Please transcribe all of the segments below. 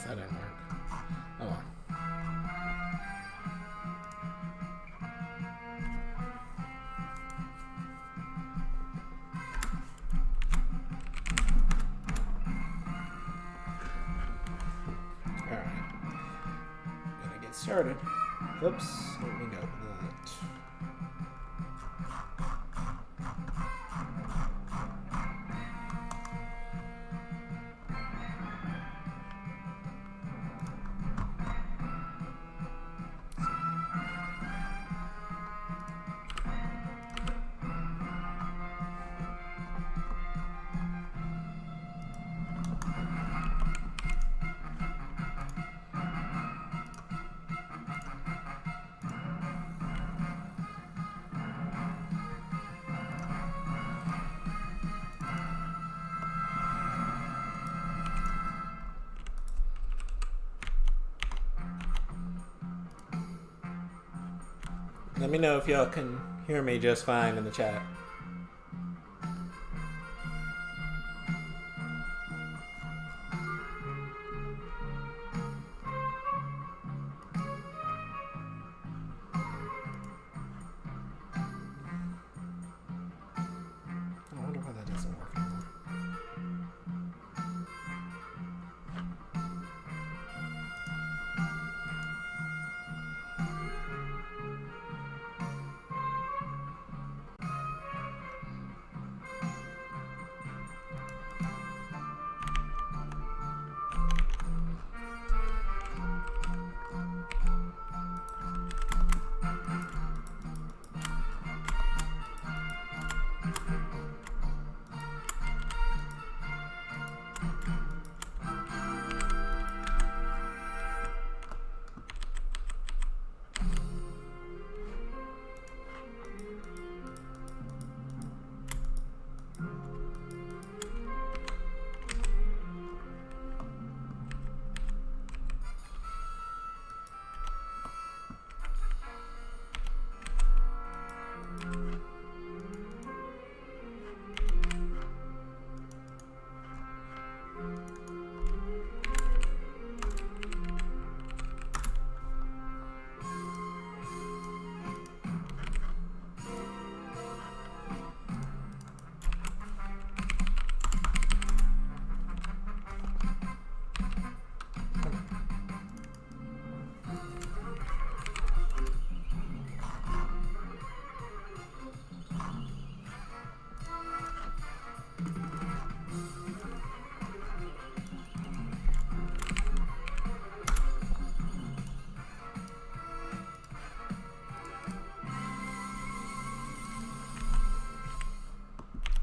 That didn't work. Oh well. Alright. Gonna get started. Oops. Let me go with that. Let me know if y'all can hear me just fine in the chat. I wonder why that doesn't work anymore.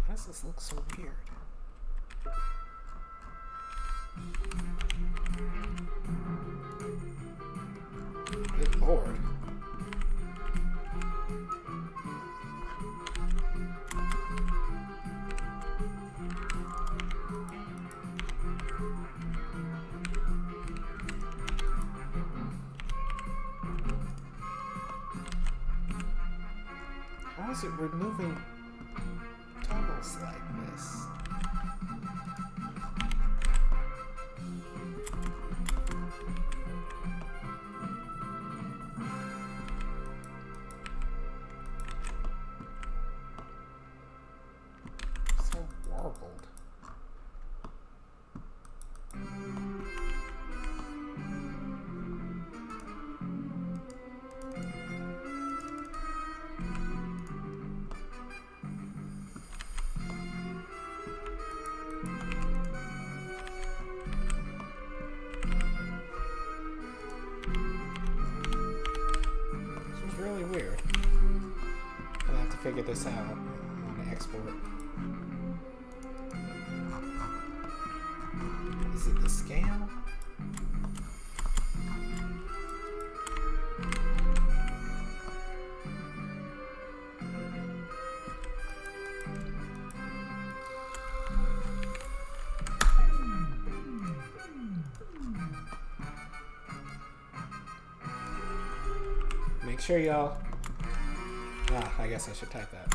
Why does this look so weird? Good lord. How is it removing toggles like this? So warbled. Really weird. I'm gonna have to figure this out. I'm gonna export. Is it the scale? Make sure y'all... I guess I should type that.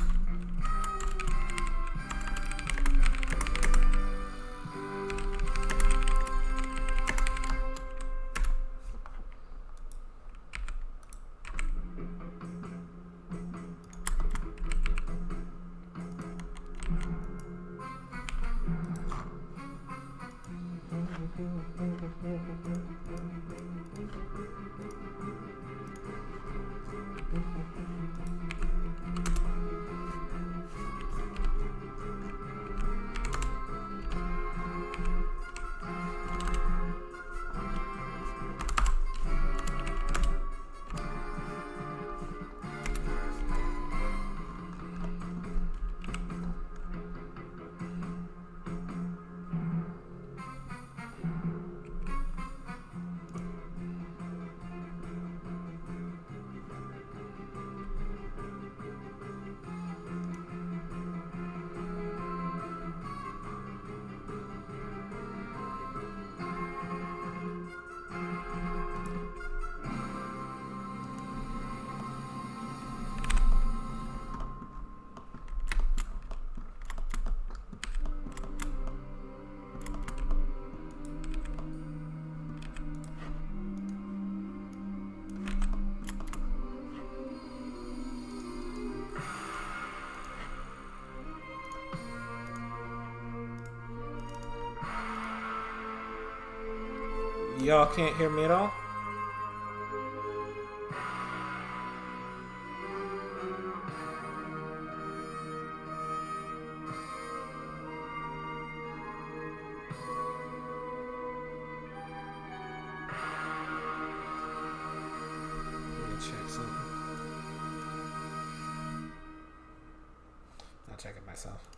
Y'all can't hear me at all? Let me check something. I'll check it myself.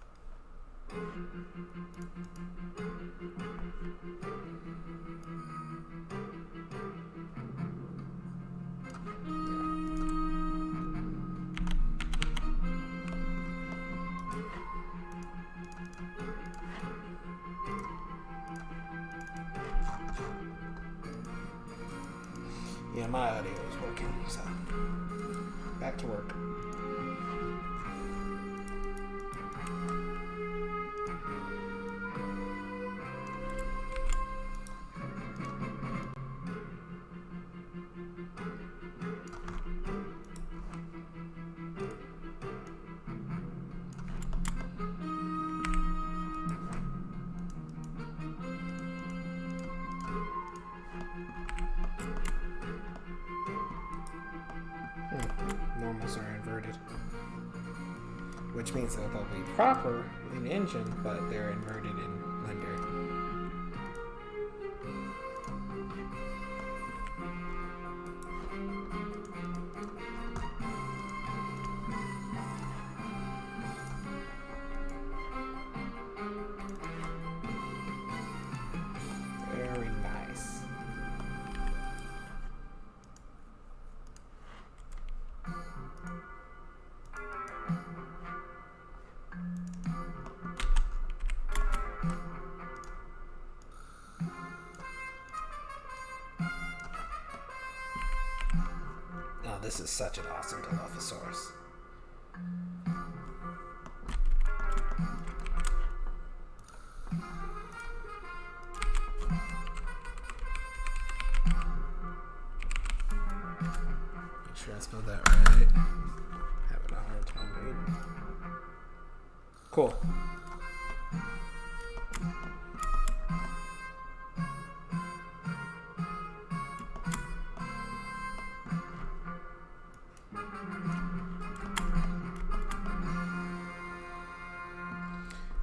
Yeah, my audio is working, so back to work. Normals are inverted, which means that they'll be proper in engine, but they're inverted in Blender. Very nice. Oh, this is such an awesome Dilophosaurus. Make sure I spelled that right. Having a hard time reading. Cool.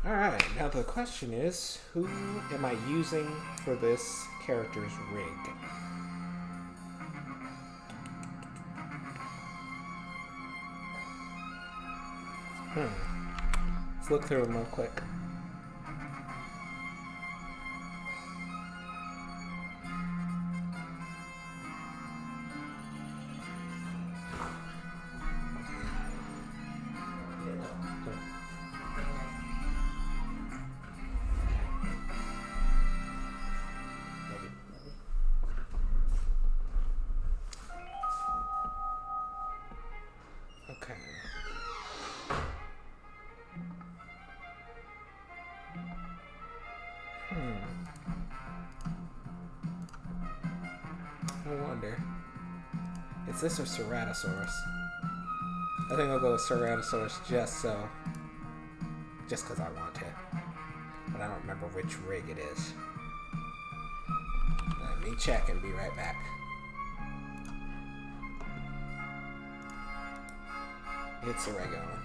Alright, now the question is, who am I using for this character's rig? Let's look through them real quick. Okay. I wonder. Is this a Ceratosaurus? I think I'll go with Ceratosaurus just because I want to. But I don't remember which rig it is. Let me check and be right back. It's a regular one.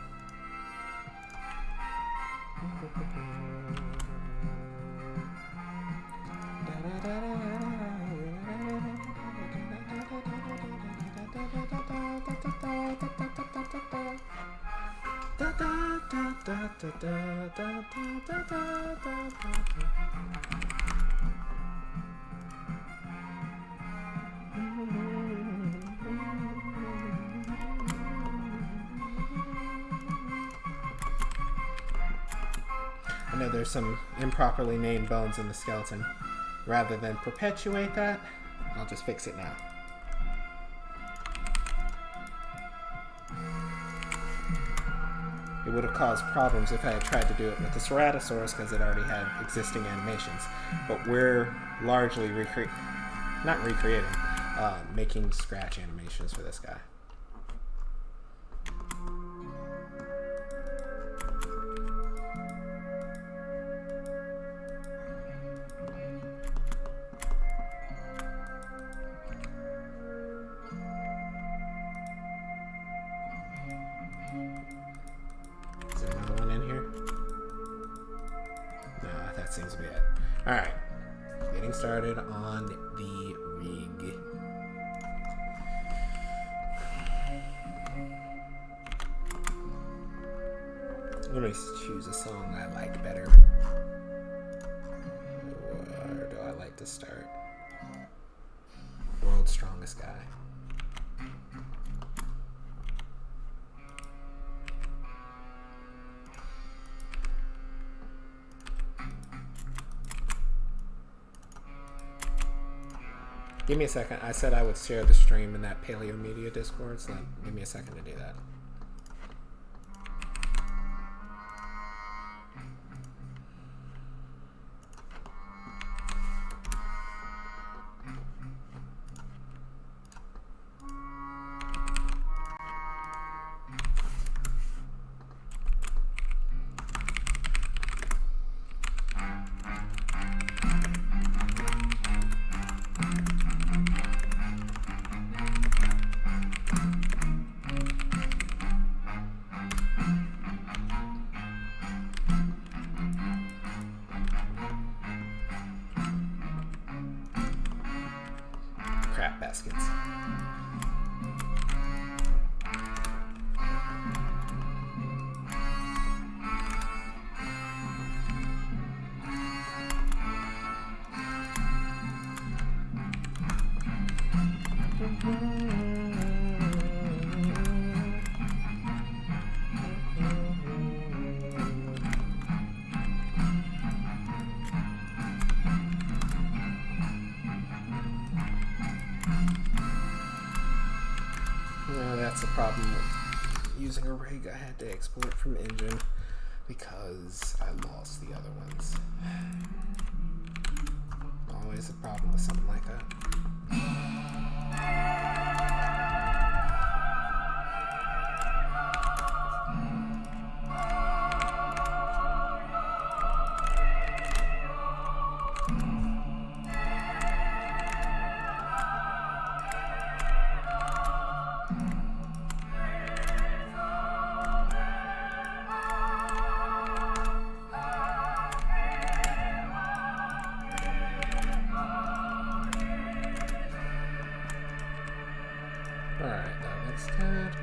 I know there's some improperly named bones in the skeleton. Rather than perpetuate that, I'll just fix it now. It would have caused problems if I had tried to do it with the Ceratosaurus because it already had existing animations. But we're largely making scratch animations for this guy. Seems to be it. Alright. Getting started on the rig. Let me choose a song I like better. Where do I like to start? World's Strongest Guy. Give me a second. I said I would share the stream in that Paleo Media Discord, so give me a second to do that. Crap baskets. That's the problem with using a rig. I had to export from engine because I lost the other ones. Always a problem with something like that. Alright, that looks good.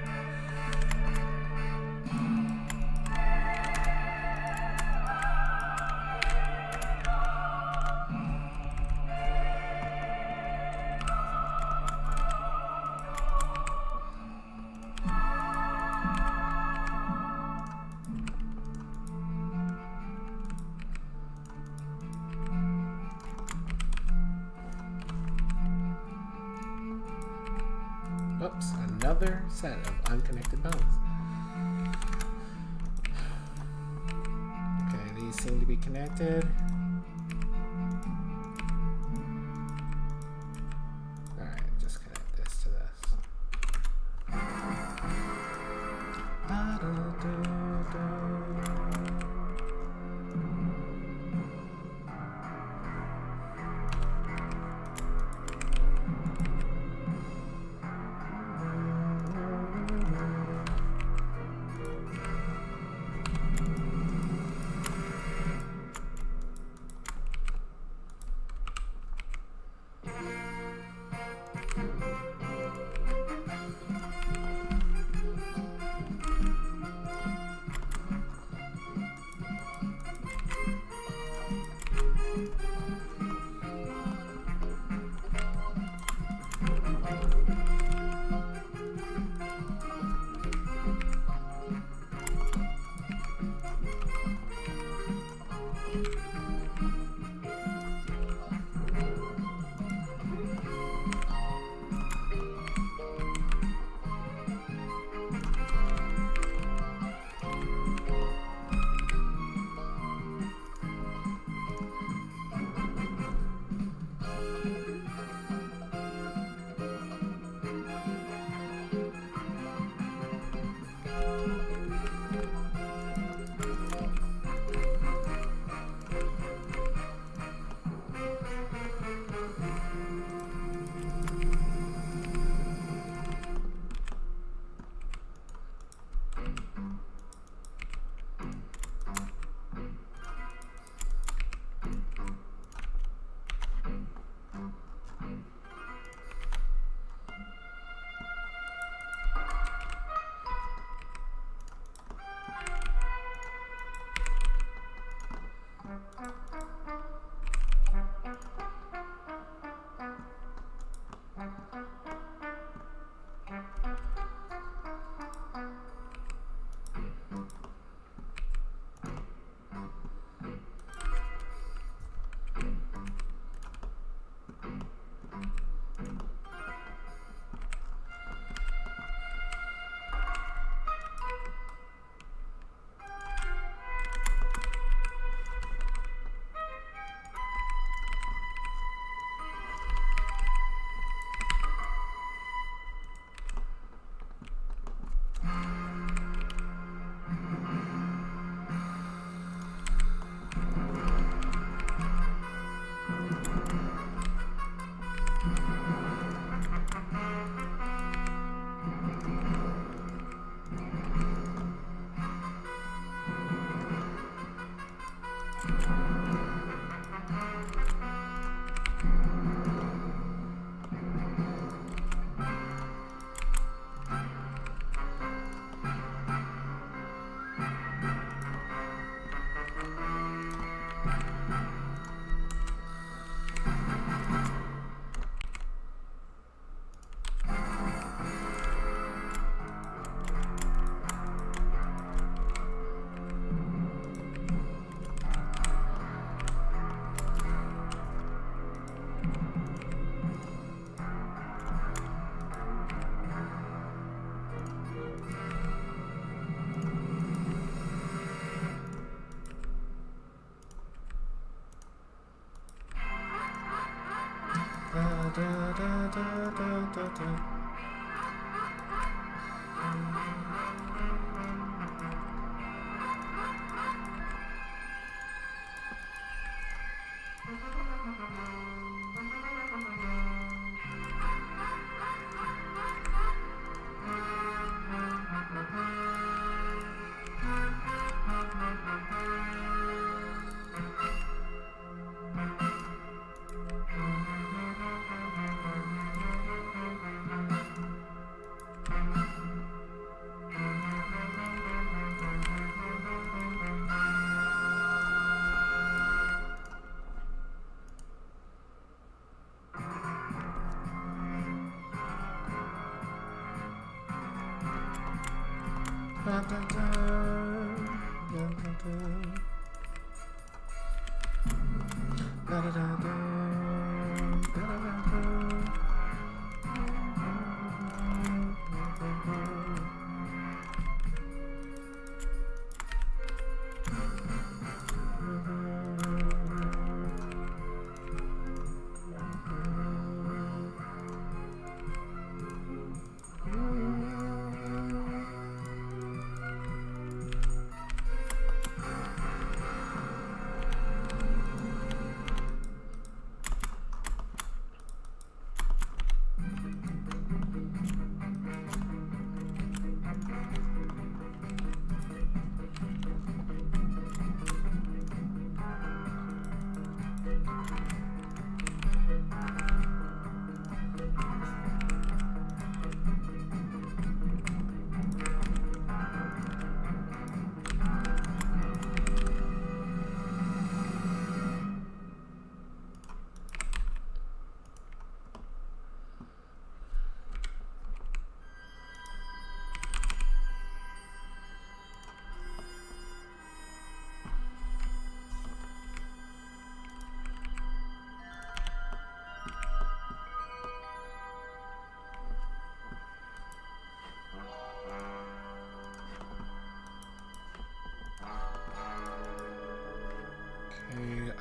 Oops, another set of unconnected bones. Okay, these seem to be connected. Alright, just connect this to this.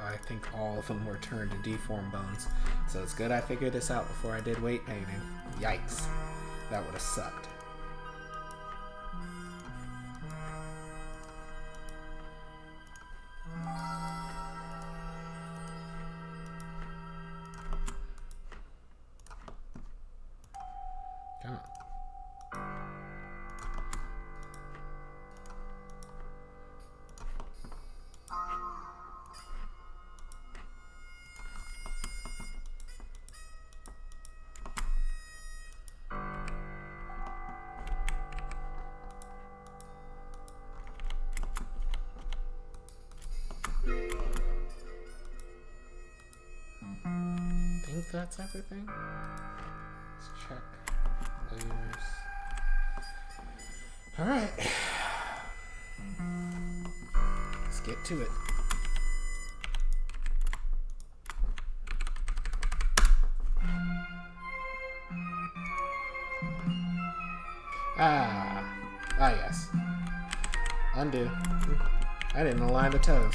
I think all of them were turned to deformed bones. So it's good I figured this out before I did weight painting. Yikes. That would have sucked. Come on. I think that's everything. Let's check layers. Alright. Let's get to it. Yes. Undo. I didn't align the toes.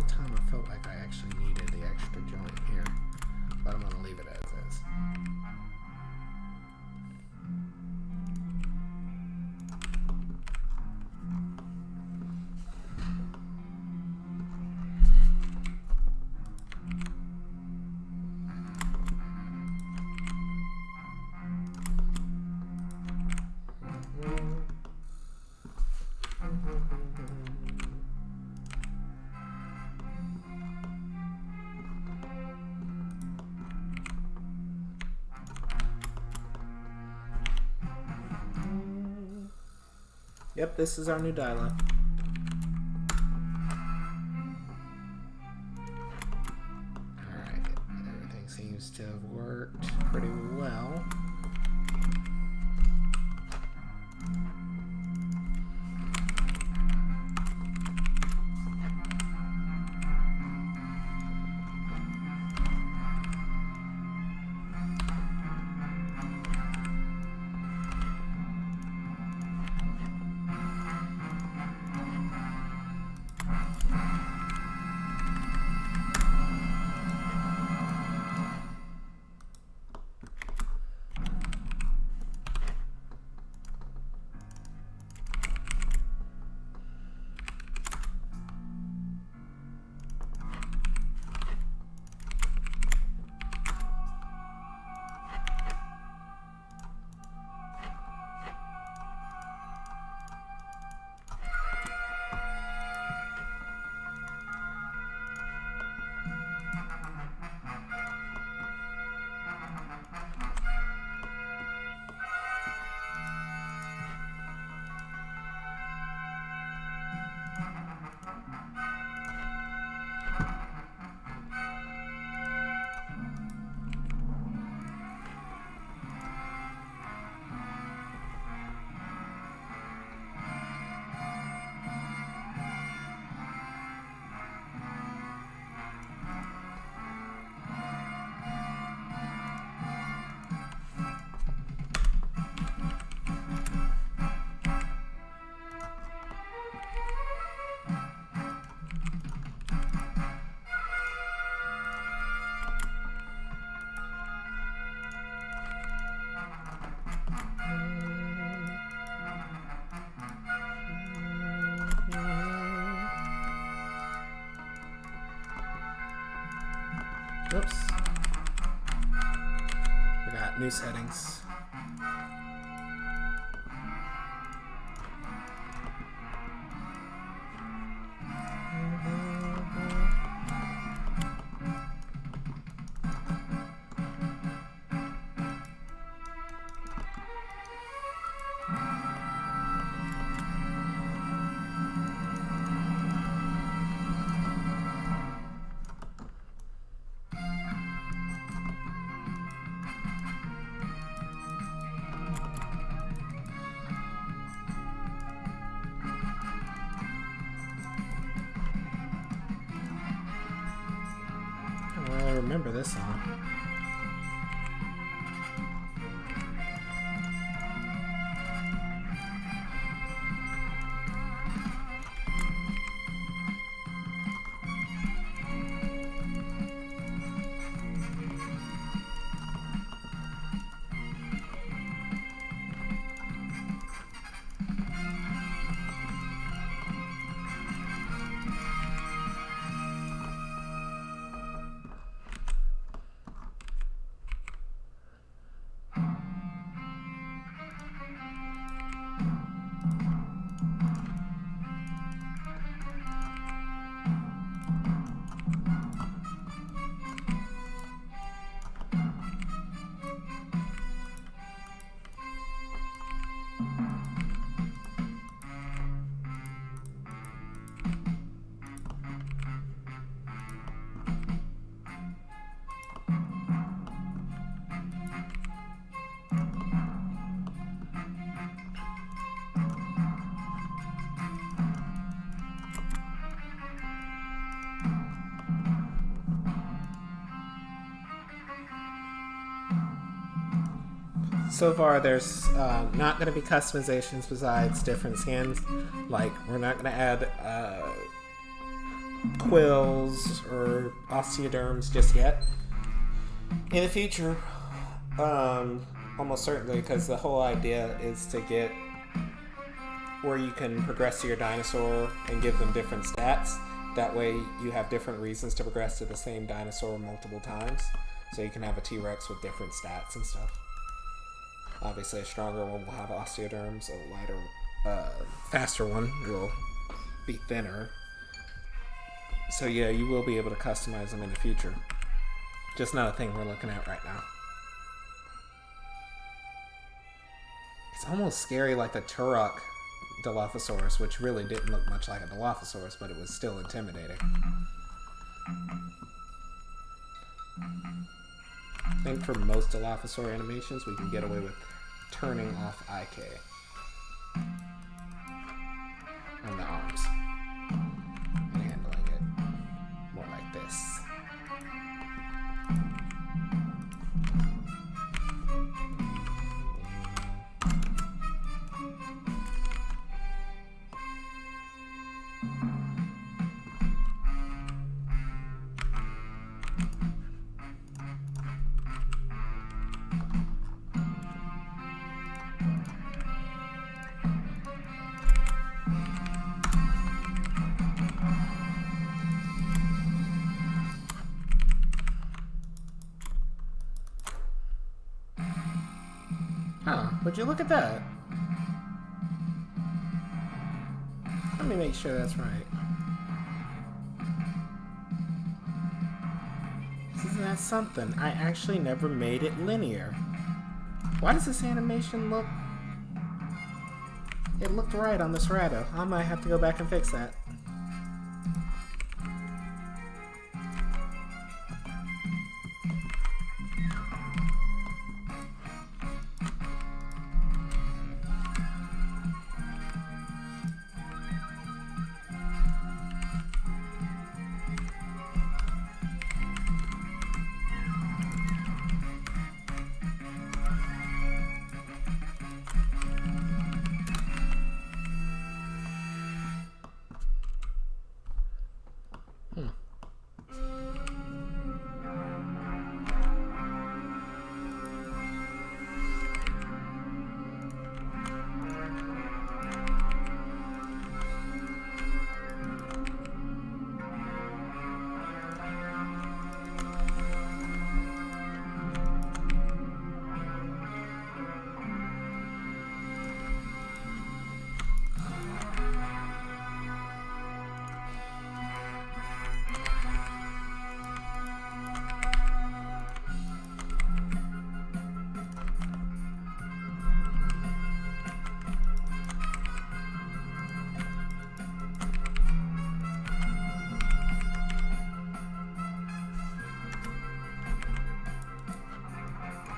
only time I felt like I actually needed the extra joint here. But I'm going to leave it as is. Yep, this is our new dial-up. Alright, everything seems to have worked pretty well. Oops. We got new settings. I remember this song. So far, there's not going to be customizations besides different skins. Like, we're not going to add quills or osteoderms just yet. In the future, almost certainly, because the whole idea is to get where you can progress to your dinosaur and give them different stats. That way you have different reasons to progress to the same dinosaur multiple times. So you can have a T-Rex with different stats and stuff. Obviously a stronger one will have osteoderms, a lighter, faster one will be thinner. So yeah, you will be able to customize them in the future. Just not a thing we're looking at right now. It's almost scary like the Turok Dilophosaurus, which really didn't look much like a Dilophosaurus, but it was still intimidating. I think for most Dilophosaur animations, we can get away with turning off IK on the arms and handling it more like this. Huh, would you look at that? Let me make sure that's right. Isn't that something? I actually never made it linear. Why does this animation look... It looked right on this Rado. I might have to go back and fix that.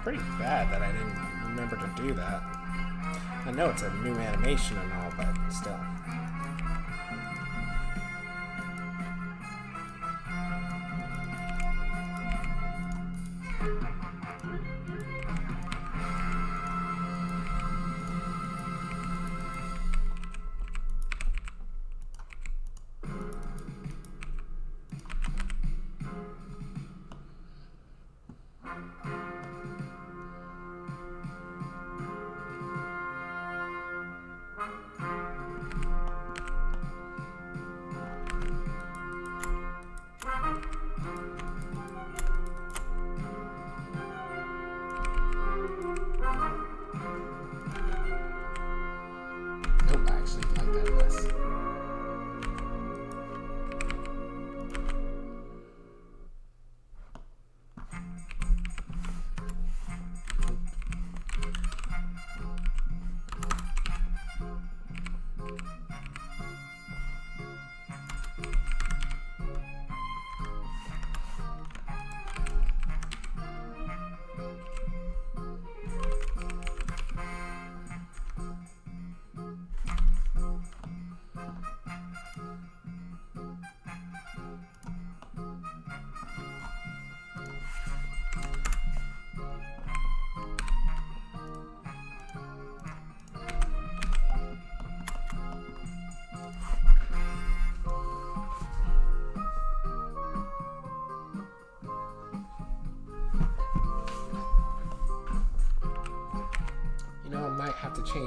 Pretty bad that I didn't remember to do that. I know it's a new animation and all, but still.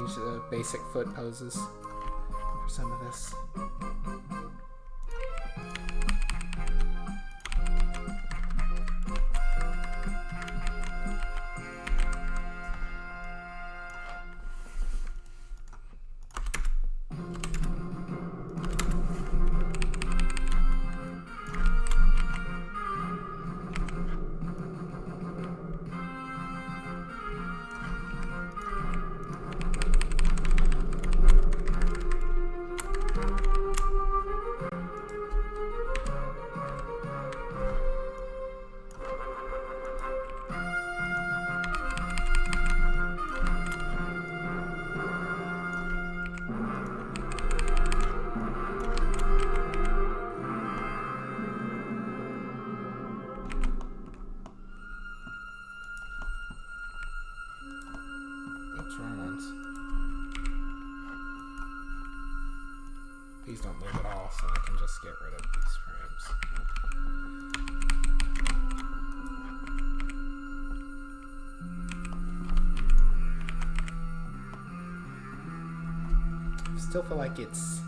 change the basic foot poses for some of this. These don't move at all, so I can just get rid of these frames. I still feel like it's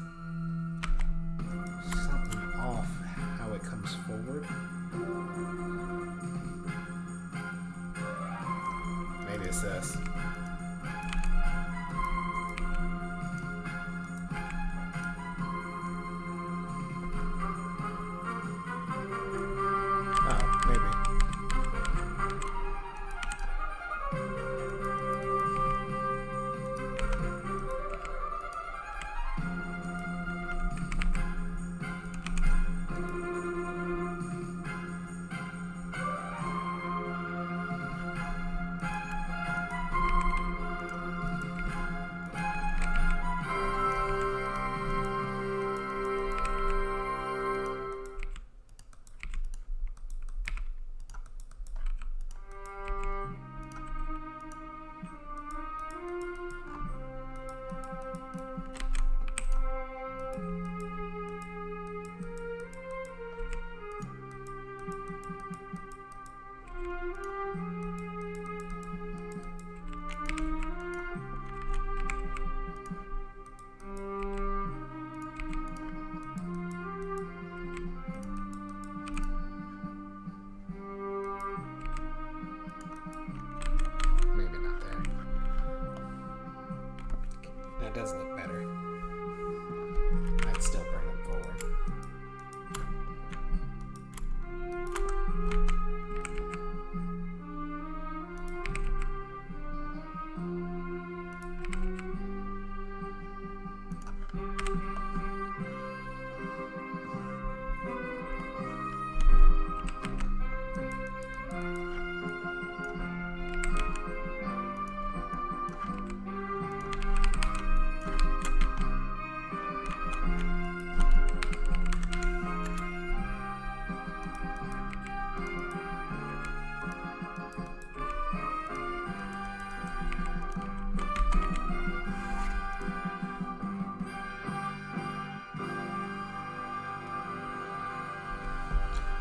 something off how it comes forward. Maybe it's this. That does look better. I'd still bring them forward.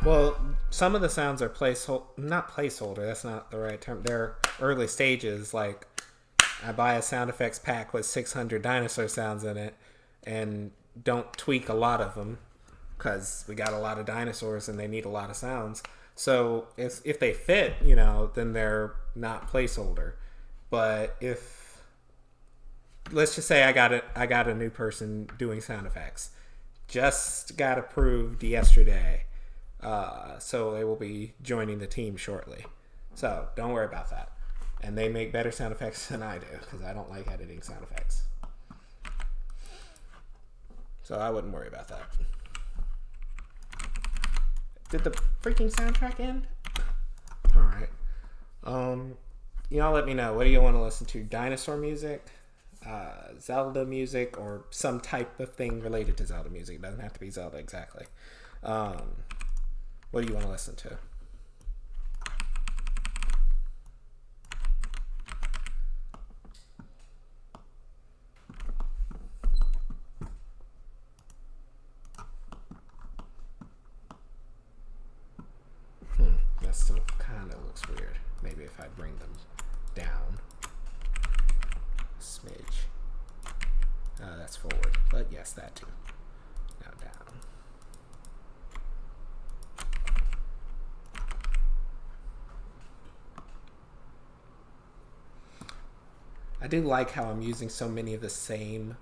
Well, some of the sounds are not placeholder, that's not the right term. They're early stages. Like, I buy a sound effects pack with 600 dinosaur sounds in it and don't tweak a lot of them because we got a lot of dinosaurs and they need a lot of sounds. So if they fit, then they're not placeholder. But if, let's just say I got a new person doing sound effects, just got approved yesterday. So they will be joining the team shortly. So don't worry about that. And they make better sound effects than I do because I don't like editing sound effects. So I wouldn't worry about that. Did the freaking soundtrack end? Alright. Y'all let me know. What do you want to listen to? Dinosaur music? Zelda music? Or some type of thing related to Zelda music? It doesn't have to be Zelda exactly. What do you want to listen to? That still kind of looks weird. Maybe if I bring them down. smidge. That's forward, but yes, that too. Now down. I do like how I'm using so many of the same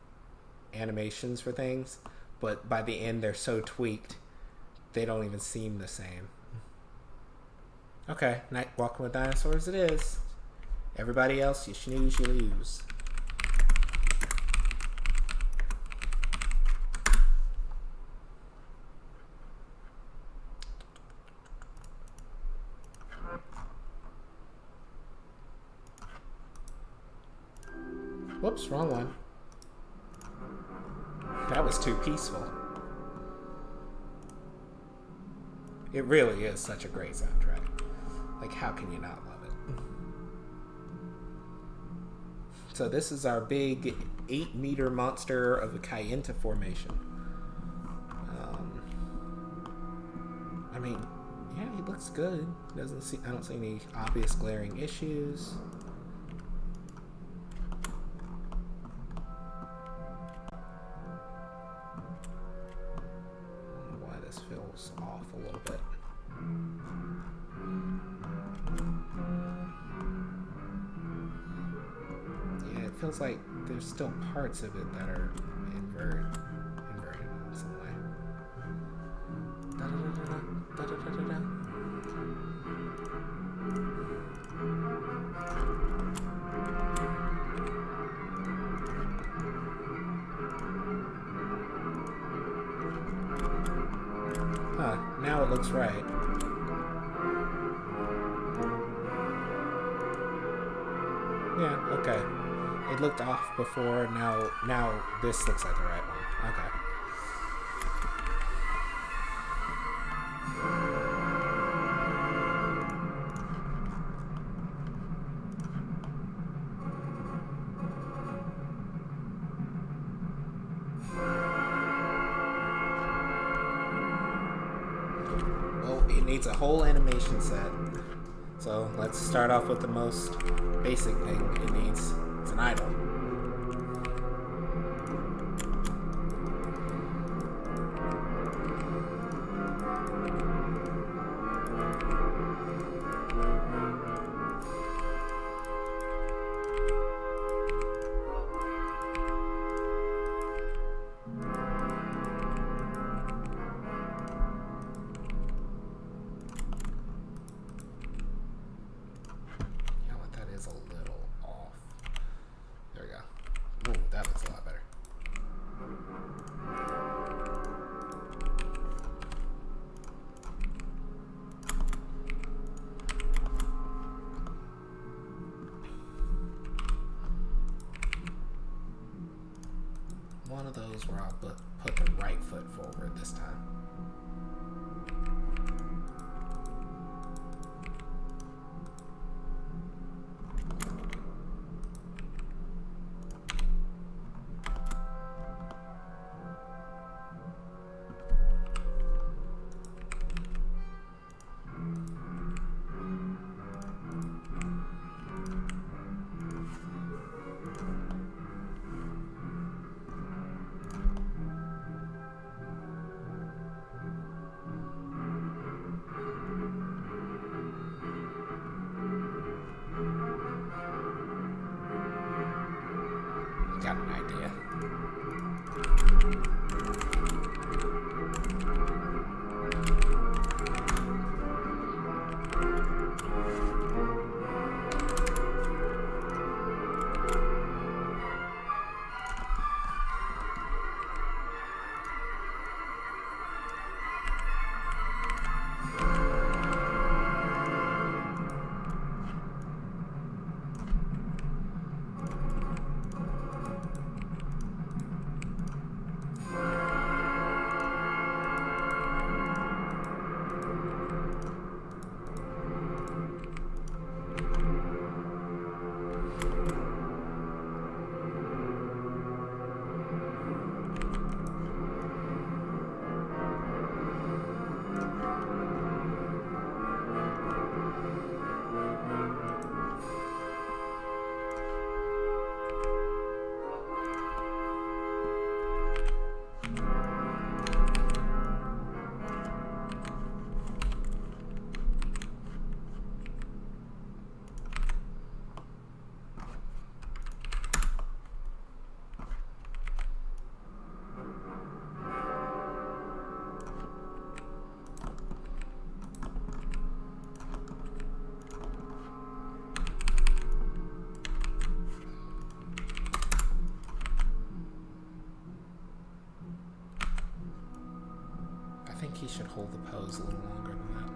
animations for things, but by the end they're so tweaked they don't even seem the same. Okay, night walking with dinosaurs it is. Everybody else, you snooze, you lose. Whoops, wrong one. That was too peaceful. It really is such a great soundtrack. Like, how can you not love it? So this is our big 8-meter monster of the Kayenta formation. I mean, yeah, he looks good. I don't see any obvious glaring issues. Why this feels off a little bit. Yeah, it feels like there's still parts of it that are inverted in some way. Huh, now it looks right. Yeah, okay. It looked off before, now this looks like the right one. Okay. Well, it needs a whole animation set. So let's start off with the most basic thing it needs. It's an idol. One of those where I'll put the right foot forward this time. Got an idea. think he should hold the pose a little longer than that.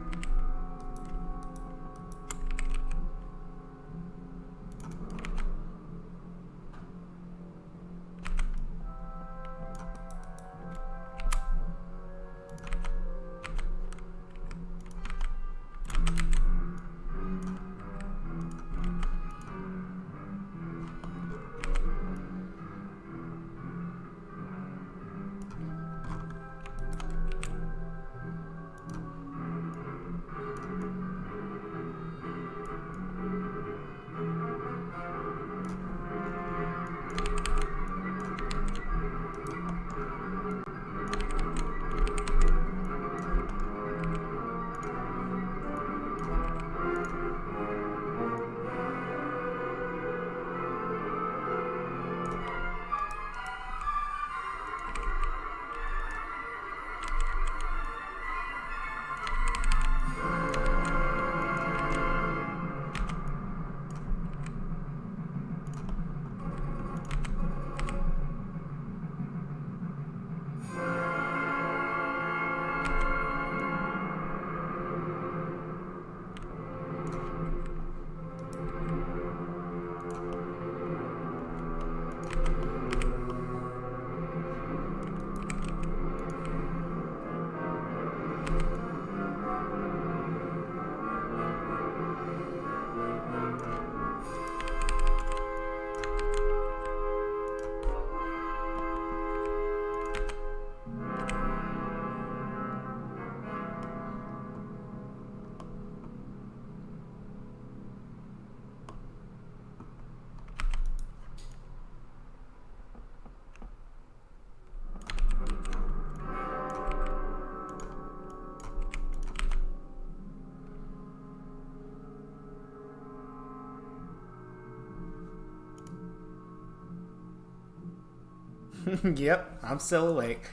Yep, I'm still awake.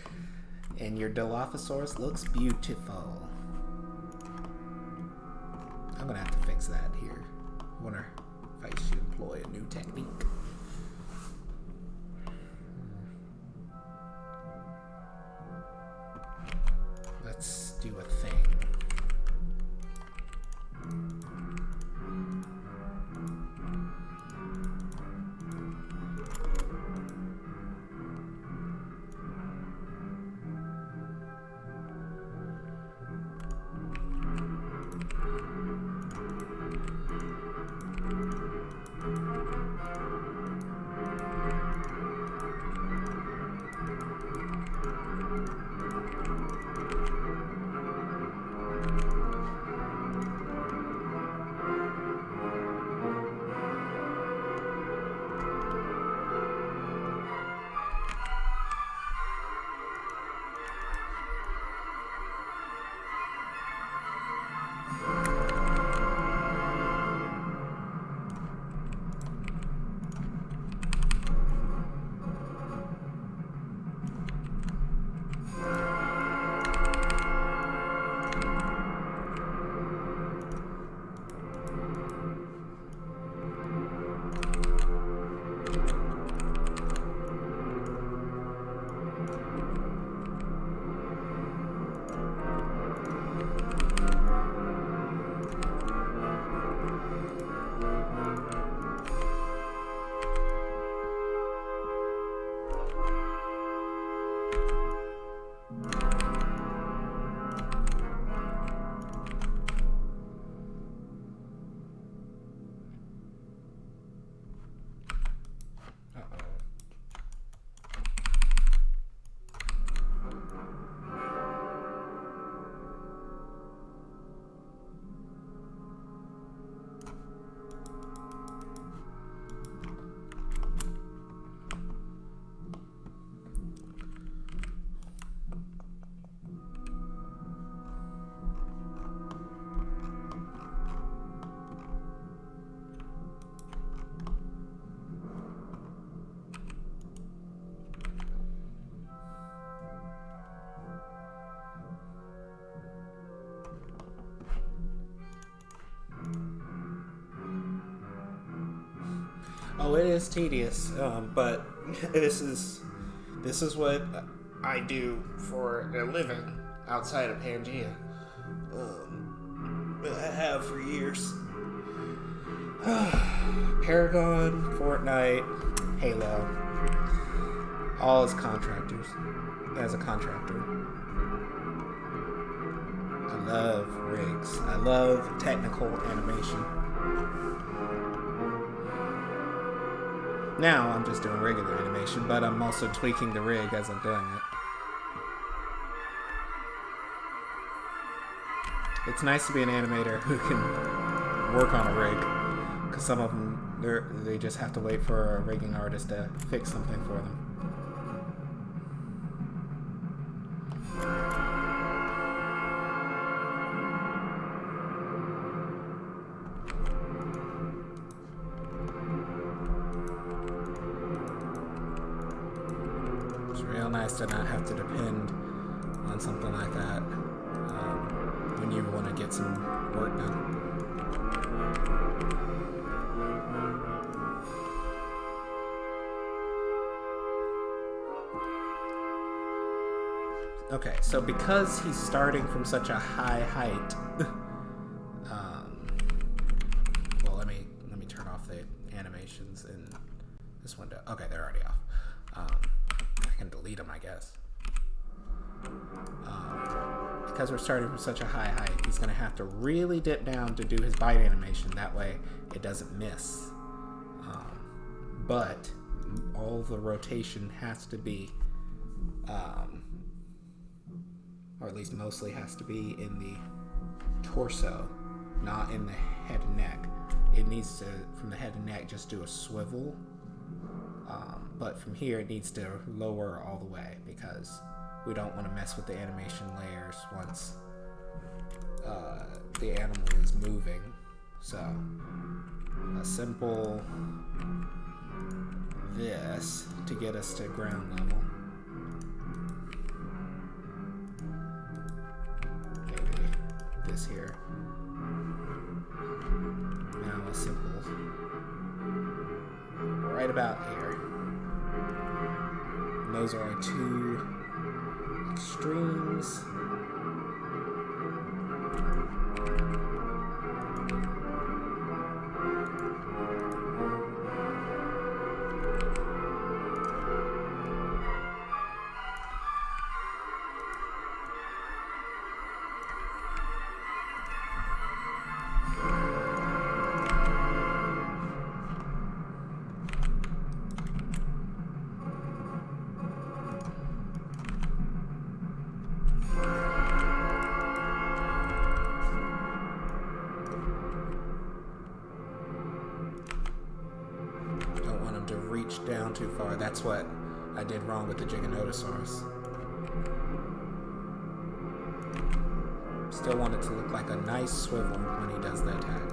And your Dilophosaurus looks beautiful. I'm gonna have to fix that here. I wonder if I should employ a new technique. Let's do a thing. Oh, it is tedious, but this is what I do for a living. outside of Pangea. I have for years. Paragon, Fortnite, Halo, all as contractors. As a contractor, I love rigs. I love technical animation. Now I'm just doing regular animation, but I'm also tweaking the rig as I'm doing it. It's nice to be an animator who can work on a rig, because some of them, they just have to wait for a rigging artist to fix something for them. It's real nice to not have to depend on something like that when you want to get some work done. Okay, so because he's starting from such a high height, well, let me turn off the animations in this window. Okay, they're already off. I can delete them, I guess. Because we're starting from such a high height, he's going to have to really dip down to do his bite animation. That way, it doesn't miss. But all the rotation has to be, or at least mostly has to be in the torso, not in the head and neck. It needs to, from the head and neck, just do a swivel. But from here, it needs to lower all the way, because we don't want to mess with the animation layers once the animal is moving. So a simple this to get us to ground level. Maybe this here. Now a simple right about here. And those are our two extremes. Down too far. That's what I did wrong with the Giganotosaurus. Still want it to look like a nice swivel when he does the attack.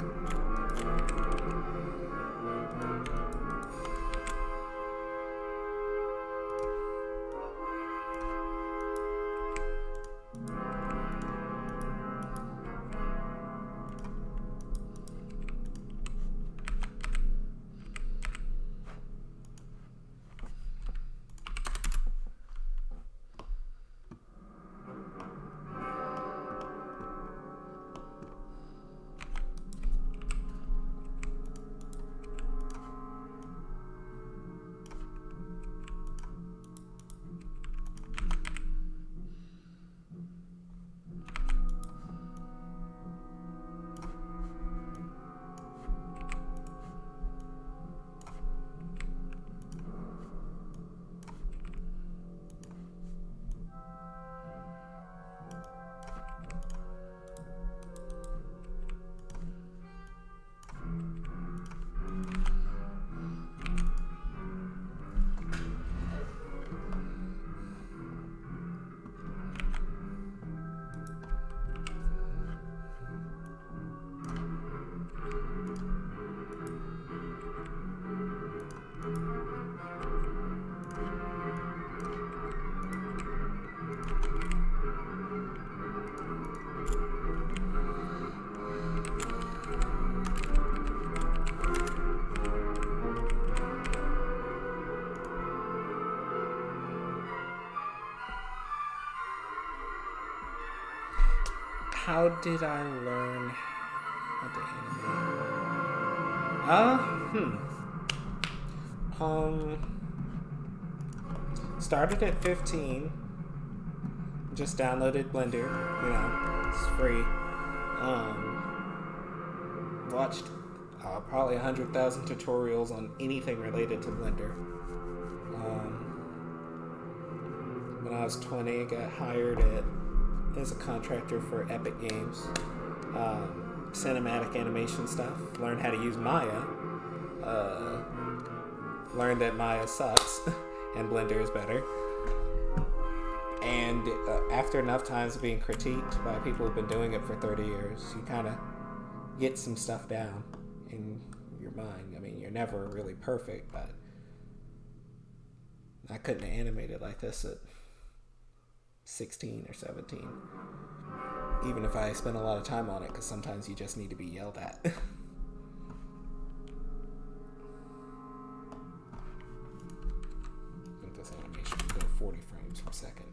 How did I learn how to animate? Started at 15. Just downloaded Blender. You know, it's free. Watched probably 100,000 tutorials on anything related to Blender. When I was 20, I got hired as a contractor for Epic Games. Cinematic animation stuff. Learned how to use Maya. Learned that Maya sucks and Blender is better. And after enough times of being critiqued by people who've been doing it for 30 years, you kind of get some stuff down in your mind. I mean, you're never really perfect, but I couldn't have animated like this at 16 or 17. Even if I spent a lot of time on it, because sometimes you just need to be yelled at. I think this animation can go 40 frames per second.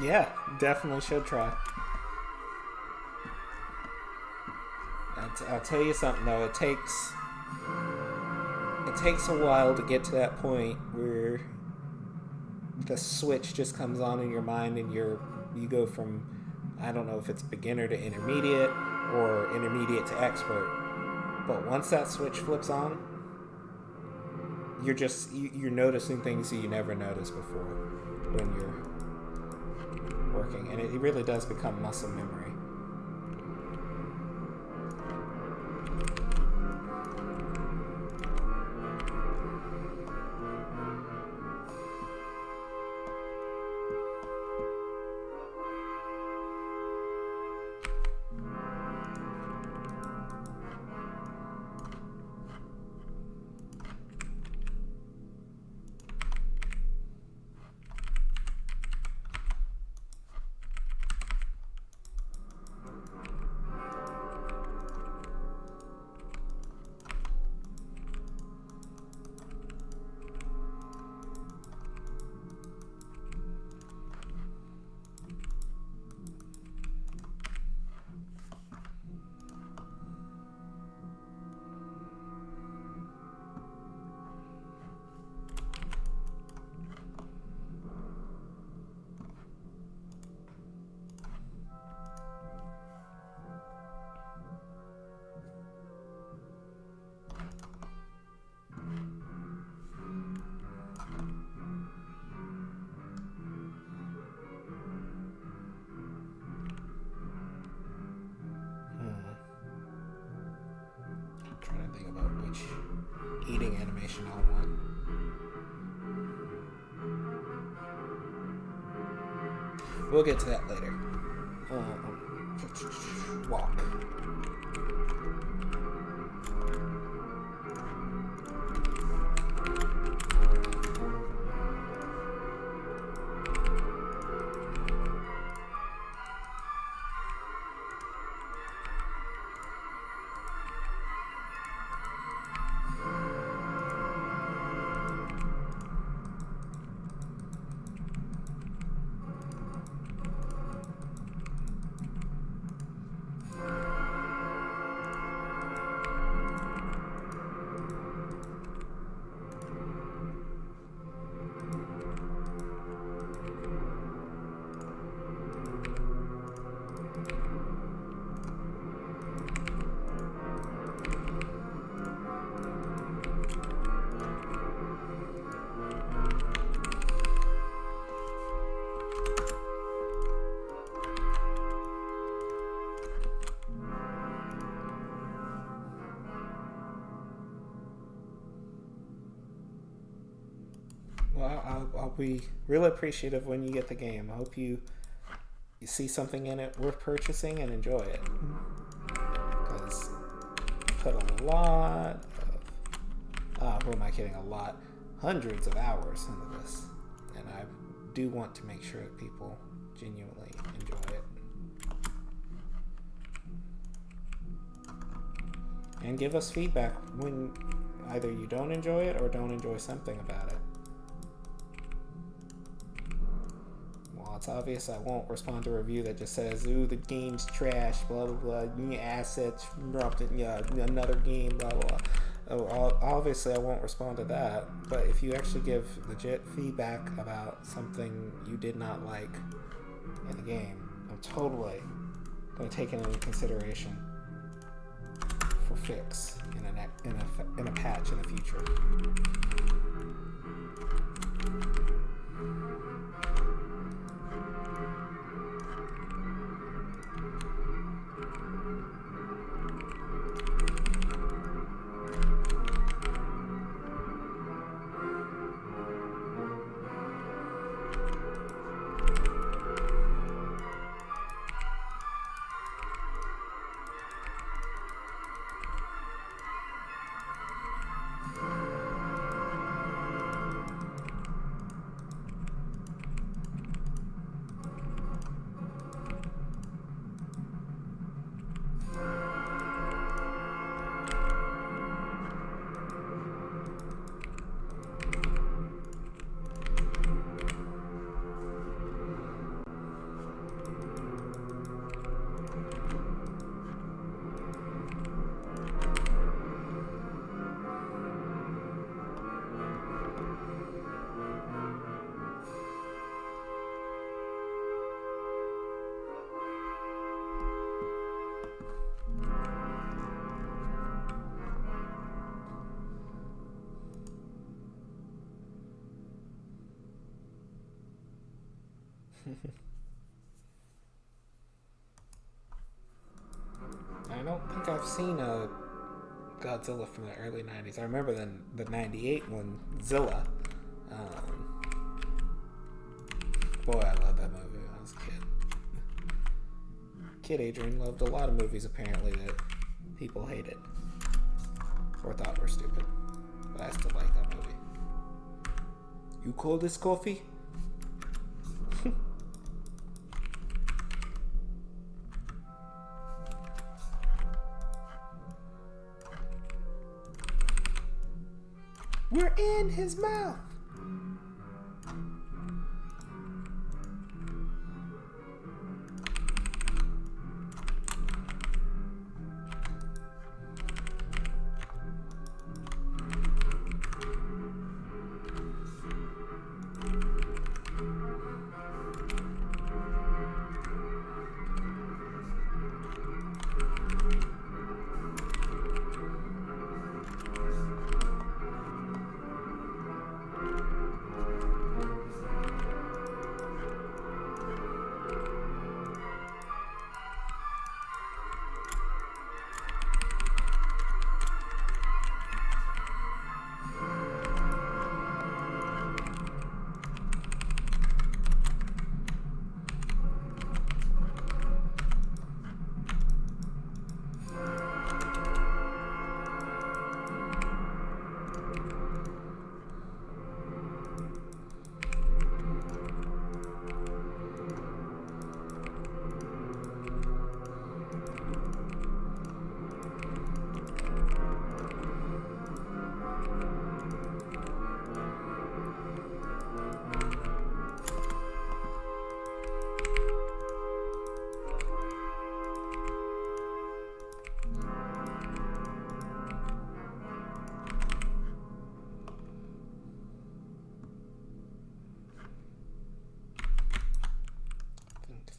Yeah, definitely should try. I'll tell you something though, it takes a while to get to that point where the switch just comes on in your mind and you go from, I don't know if it's beginner to intermediate or intermediate to expert, but once that switch flips on, you're noticing things that you never noticed before when you're working, and it really does become muscle memory. Eating animation I want. We'll get to that later. Walk. be really appreciative when you get the game. I hope you see something in it worth purchasing and enjoy it. Because I put a lot of, who am I kidding? A lot, hundreds of hours into this, and I do want to make sure that people genuinely enjoy it. And give us feedback when either you don't enjoy it or don't enjoy something about it. Well, it's obvious I won't respond to a review that just says, ooh, the game's trash, blah, blah, blah, assets, another game, blah, blah, blah. Oh, obviously I won't respond to that, but if you actually give legit feedback about something you did not like in the game, I'm totally going to take it into consideration for fix in a patch in the future. I don't think I've seen a Godzilla from the early 90s. I remember the 98 one, Zilla. Boy, I love that movie when I was a kid. Kid Adrian loved a lot of movies, apparently, that people hated or thought were stupid. But I still like that movie. You call this coffee? We're in his mouth.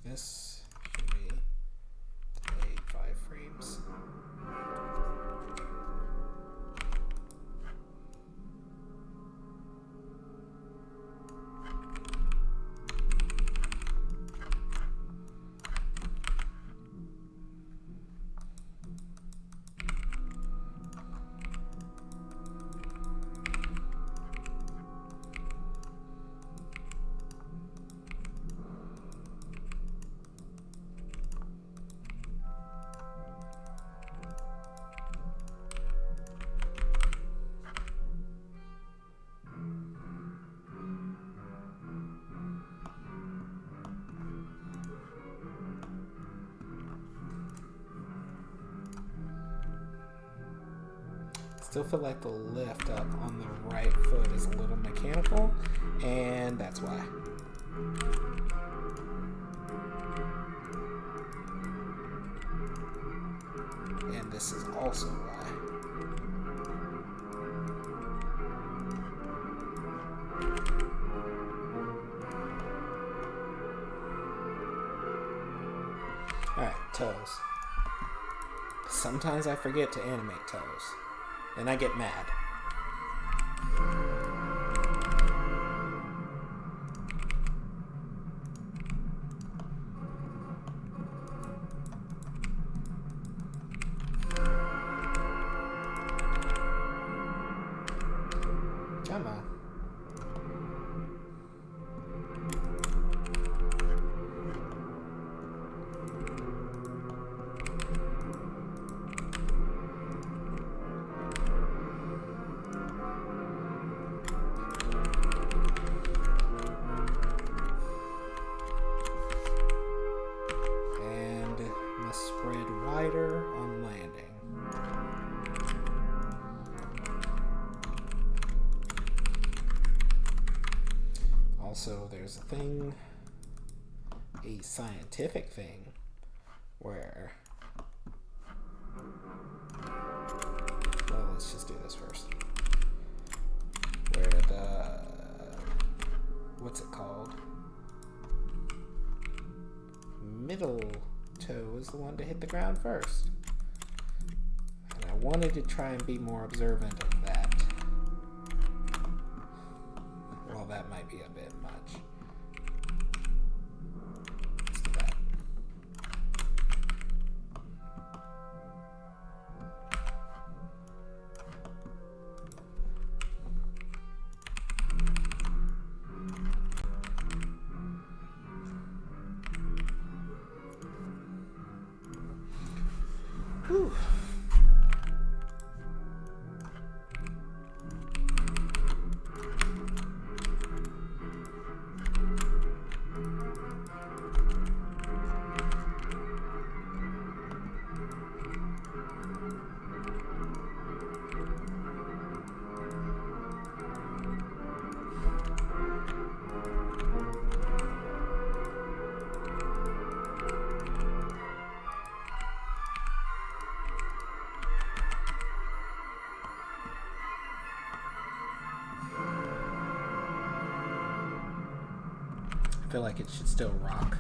This should be delayed 5 frames. Still feel like the lift up on the right foot is a little mechanical, and that's why. And this is also why. Alright, toes. Sometimes I forget to animate toes, and I get mad. Come on. And must spread wider on landing. Also, there's a scientific thing, where, well, let's just do this first, where what's it called? Middle toe is the one to hit the ground first. And I wanted to try and be more observant of that. Well, that might be a bit much. Let's do that. Whew. I feel like it should still rock.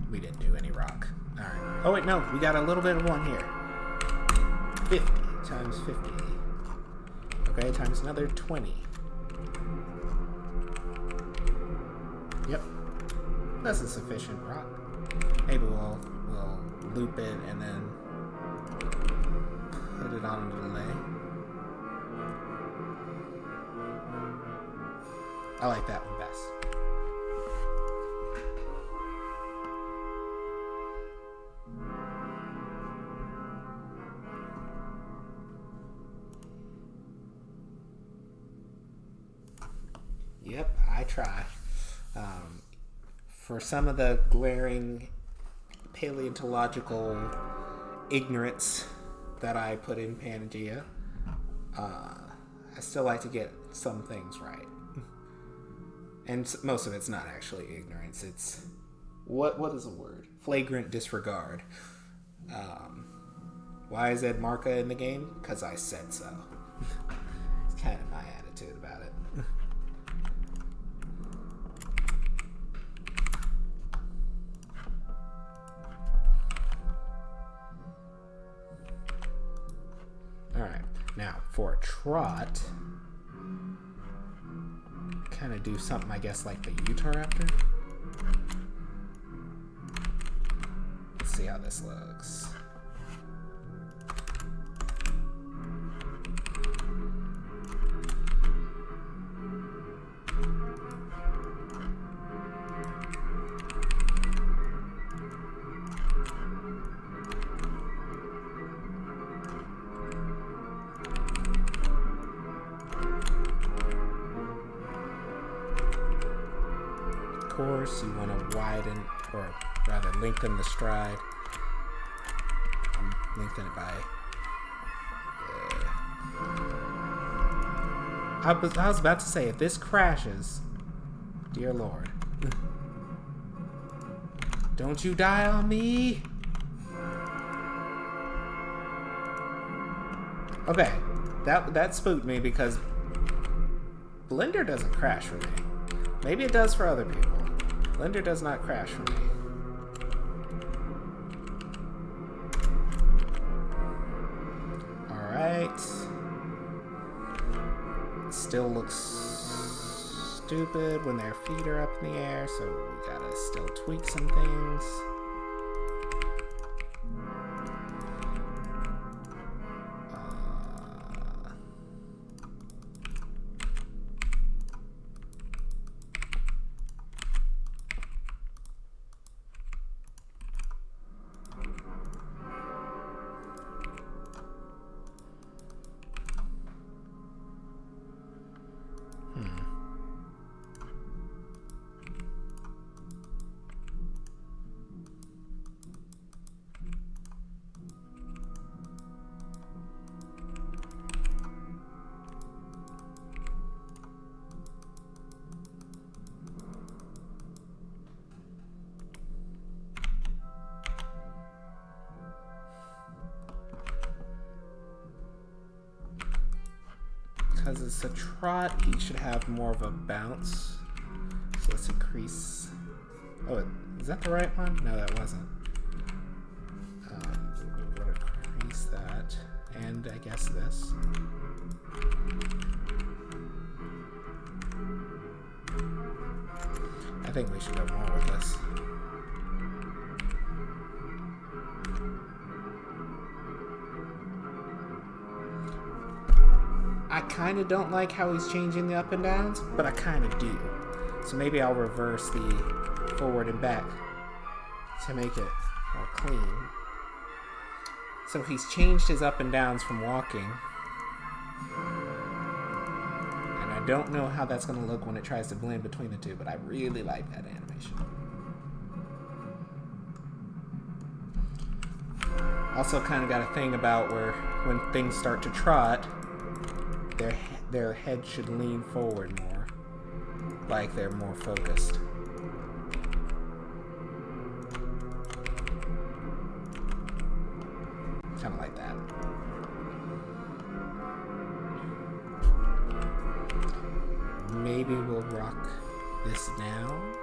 We didn't do any rock. Alright. Oh wait, no, we got a little bit of one here. 50 times 50. Okay, times another 20. Yep. That's a sufficient rock. Maybe we'll loop it and then put it on a delay. I like that one best. Yep, I try. For some of the glaring paleontological ignorance that I put in Pangea, I still like to get some things right. And most of it's not actually ignorance. It's what is the word? Flagrant disregard. Why is Ed Marca in the game? Because I said so. It's kind of my attitude about it. Alright, now for a trot, kind of do something, I guess, like the Utahraptor. Let's see how this looks. Course, you want to widen, or rather lengthen the stride. I'm lengthen it by... I was about to say, if this crashes, dear Lord, don't you die on me. Okay, that spooked me because Blender doesn't crash for me. Maybe it does for other people. Blender does not crash for me. Alright. Still looks stupid when their feet are up in the air, so we gotta still tweak some things. Because it's a trot, he should have more of a bounce. So let's increase... Oh, is that the right one? No, that wasn't. We'll increase that. And I guess this. I think we should go more with this. I kind of don't like how he's changing the up and downs, but I kind of do. So maybe I'll reverse the forward and back to make it more clean. So he's changed his up and downs from walking. And I don't know how that's going to look when it tries to blend between the two, but I really like that animation. Also kind of got a thing about where when things start to trot, their head should lean forward more, like they're more focused. Kind of like that. Maybe we'll rock this down.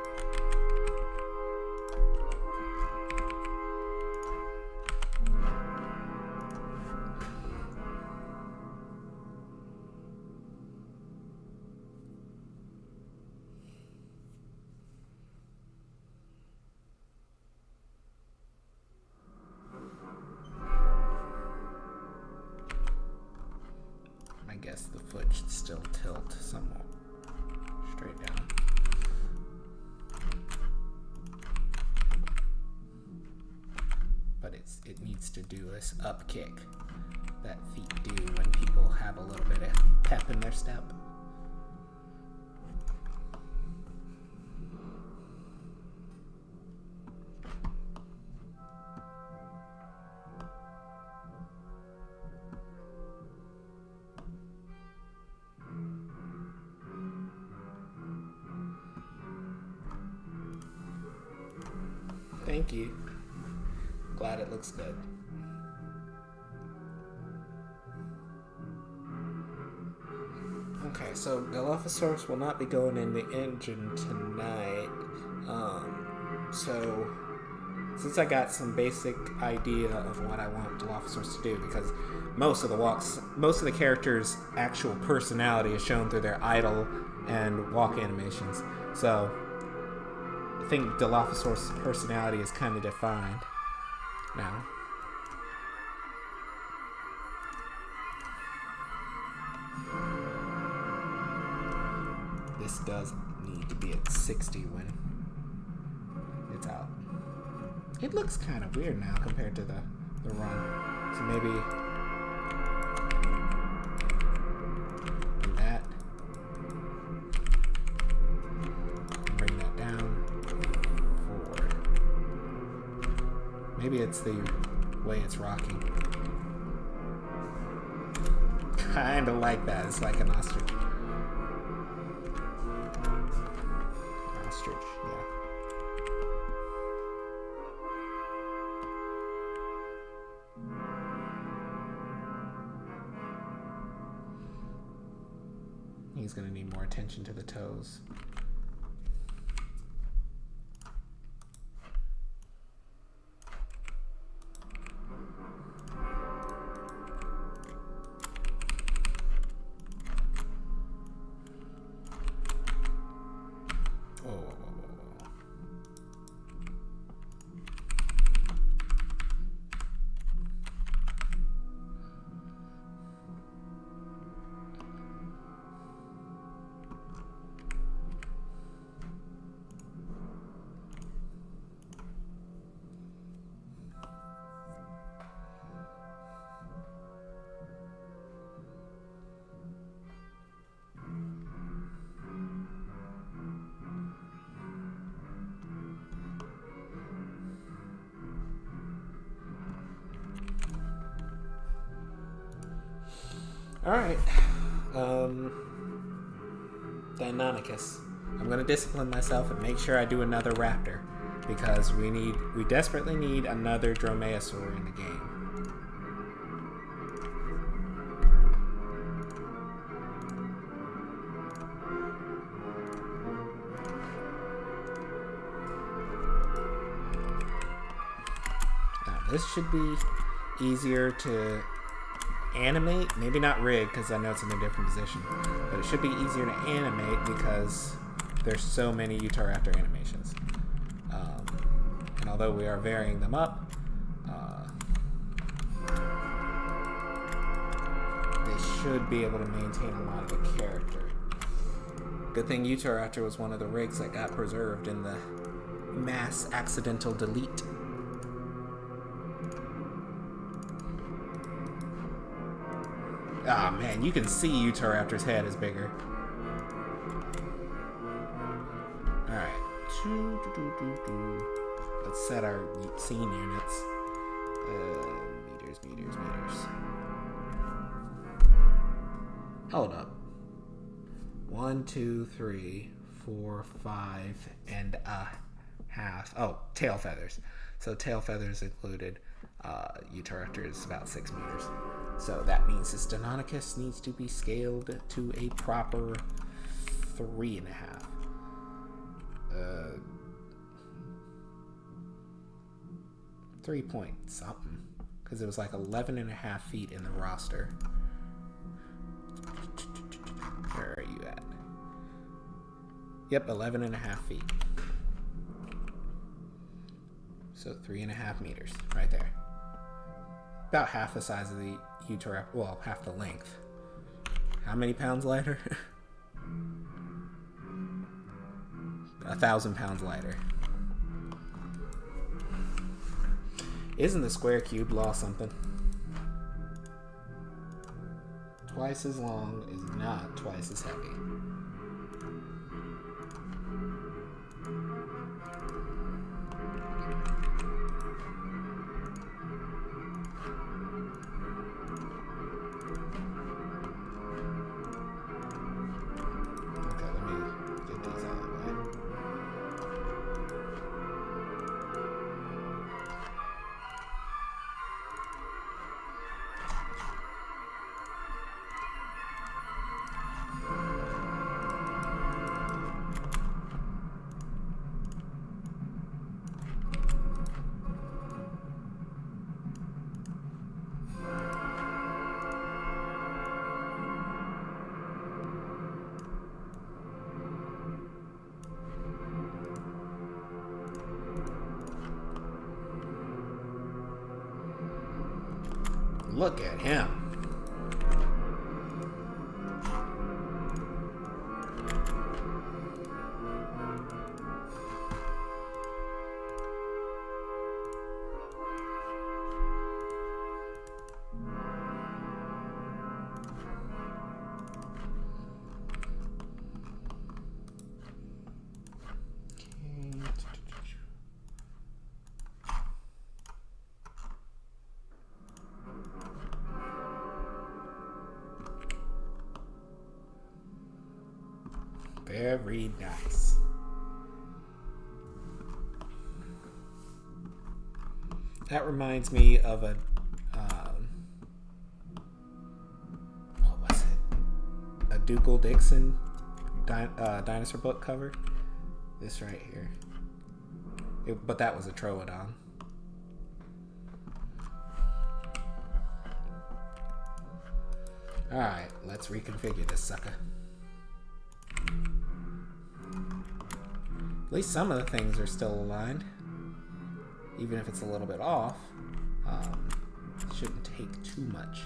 I guess the foot should still tilt somewhat straight down. But it needs to do this up kick that feet do when people have a little bit of pep in their step. Thank you. Glad it looks good. Okay, so Dilophosaurus will not be going in the engine tonight. So since I got some basic idea of what I want Dilophosaurus to do, because most of the characters' actual personality is shown through their idle and walk animations. So I think Dilophosaurus' personality is kind of defined now. This does need to be at 60 when it's out. It looks kind of weird now compared to the run. So maybe do that. Bring that down. Forward. Maybe it's the way it's rocking. Kinda like that. It's like an ostrich. Ostrich, yeah. He's gonna need more attention to the toes. Alright. Deinonychus. I'm gonna discipline myself and make sure I do another raptor. Because we desperately need another dromaeosaur in the game. Now, this should be easier to animate, maybe not rig because I know it's in a different position, but it should be easier to animate because there's so many Utahraptor animations. And although we are varying them up, they should be able to maintain a lot of the character. Good thing Utahraptor was one of the rigs that got preserved in the mass accidental delete. Ah, man, you can see Utahraptor's head is bigger. Alright. Let's set our scene units. Meters. Hold up. 1, 2, 3, 4, 5, and a half. Oh, tail feathers. So tail feathers included. Utahraptor is about 6 meters. So that means this Deinonychus needs to be scaled to a proper 3.5. 3 point something. Because it was like 11.5 feet in the roster. Where are you at? Yep, 11.5 feet. So 3.5 meters, right there. About half the size of the Utahraptor, well, half the length. How many pounds lighter? 1,000 pounds lighter. Isn't the square cube law something? Twice as long is not twice as heavy. Look at him. Very nice. That reminds me of a what was it? A Dougal Dixon dinosaur book cover. This right here. But that was a Troodon. Alright, let's reconfigure this sucker. At least some of the things are still aligned. Even if it's a little bit off. It shouldn't take too much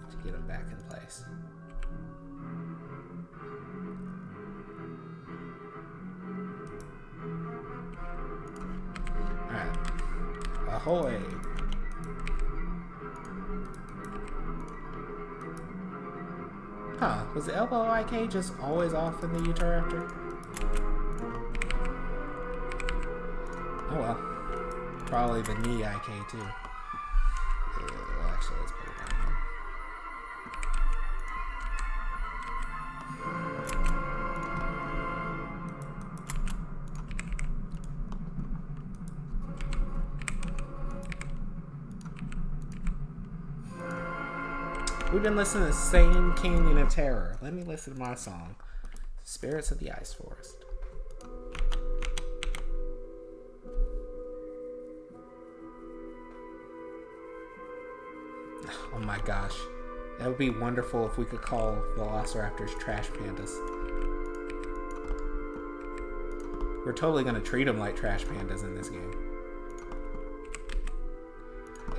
to get them back in place. Alright. Ahoy! Huh, was the elbow IK just always off in the Utahraptor? Oh well. Probably the knee IK too. Actually, let's put it down here. We've been listening to the same Canyon of Terror. Let me listen to my song. Spirits of the Ice Forest. Oh my gosh. That would be wonderful if we could call Velociraptors trash pandas. We're totally going to treat them like trash pandas in this game.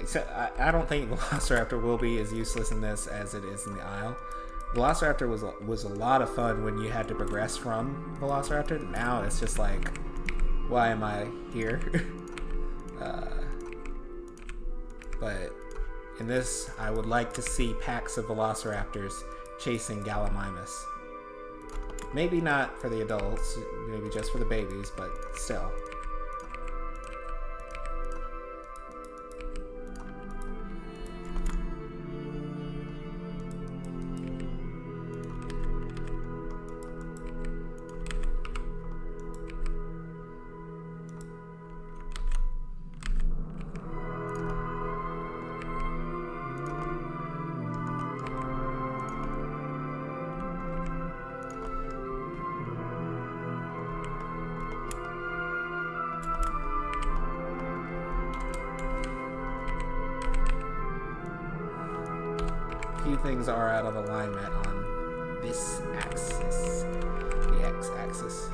Except, I don't think Velociraptor will be as useless in this as it is in the Isle. Velociraptor was a lot of fun when you had to progress from Velociraptor. Now it's just like, why am I here? But in this, I would like to see packs of Velociraptors chasing Gallimimus. Maybe not for the adults, maybe just for the babies, but still. Things are out of alignment on this axis, the x-axis.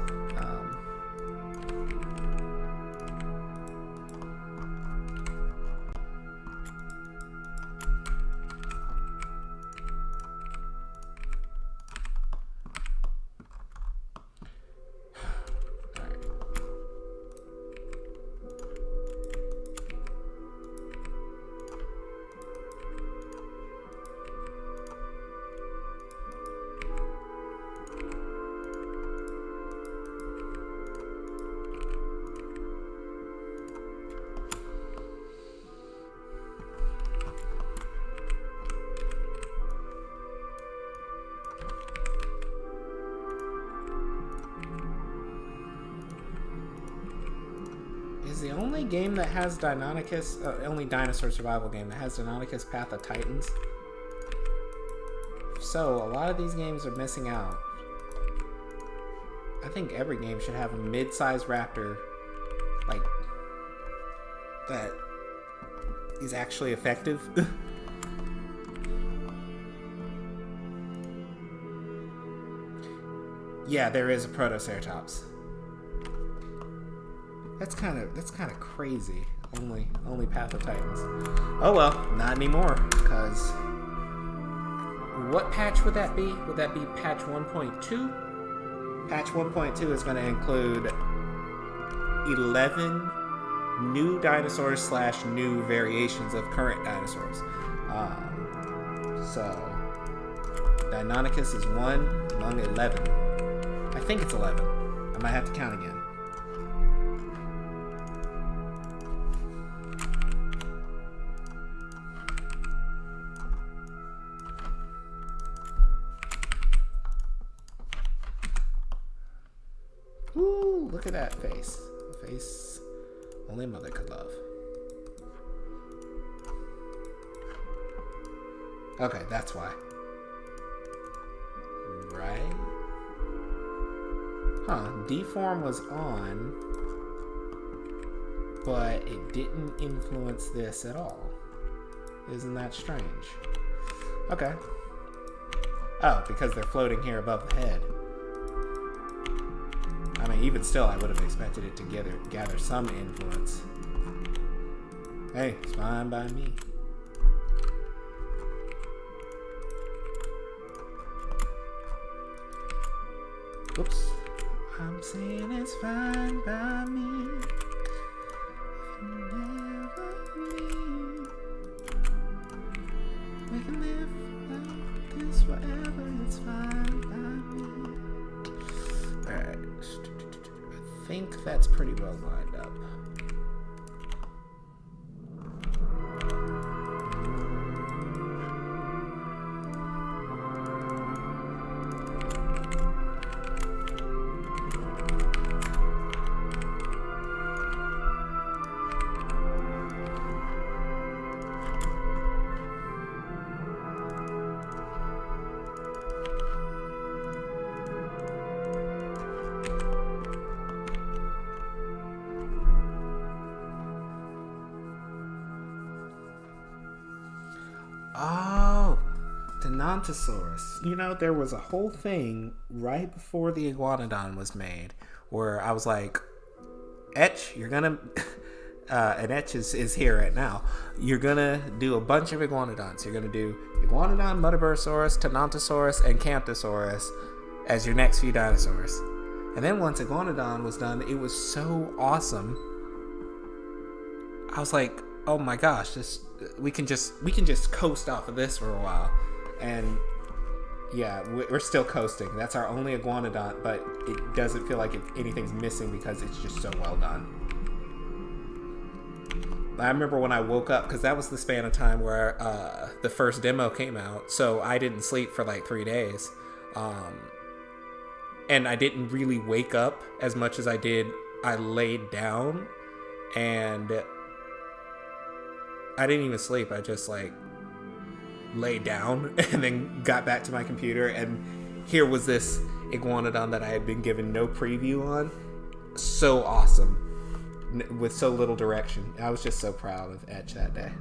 The only game that has Deinonychus, only dinosaur survival game that has Deinonychus Path of Titans. So a lot of these games are missing out. I think every game should have a mid-sized raptor, like, that is actually effective. Yeah, there is a Protoceratops. That's kind of crazy. Only Path of Titans. Oh well, not anymore. Because what patch would that be? Would that be patch 1.2? Patch 1.2 is going to include 11 new dinosaurs / new variations of current dinosaurs. So Deinonychus is one among 11. I think it's 11. I might have to count again. Ooh, look at that face. A face only a mother could love. Okay, that's why. Right? Huh, deform was on, but it didn't influence this at all. Isn't that strange? Okay. Oh, because they're floating here above the head. I mean, even still, I would have expected it to gather some influence. Hey, it's fine by me. Oops. I'm saying it's fine by me. If you never leave, we can live like this forever. It's fine by me. Alright. I think that's pretty well lined up. Oh, Dinosaurus. You know, there was a whole thing right before the Iguanodon was made where I was like, Etch, you're gonna... and Etch is here right now. You're gonna do a bunch of Iguanodons. You're gonna do Iguanodon, Muttaburrasaurus, Tenontosaurus, and Camptosaurus as your next few dinosaurs. And then once Iguanodon was done, it was so awesome. I was like, oh my gosh, we can just coast off of this for a while. And yeah, we're still coasting. That's our only Iguanodon, but it doesn't feel like anything's missing because it's just so well done. I remember when I woke up, because that was the span of time where the first demo came out, so I didn't sleep for like 3 days. And I didn't really wake up as much as I did. I laid down, and I didn't even sleep. I just like laid down and then got back to my computer, and here was this Iguanodon that I had been given no preview on. So awesome. With so little direction. I was just so proud of Etch that day.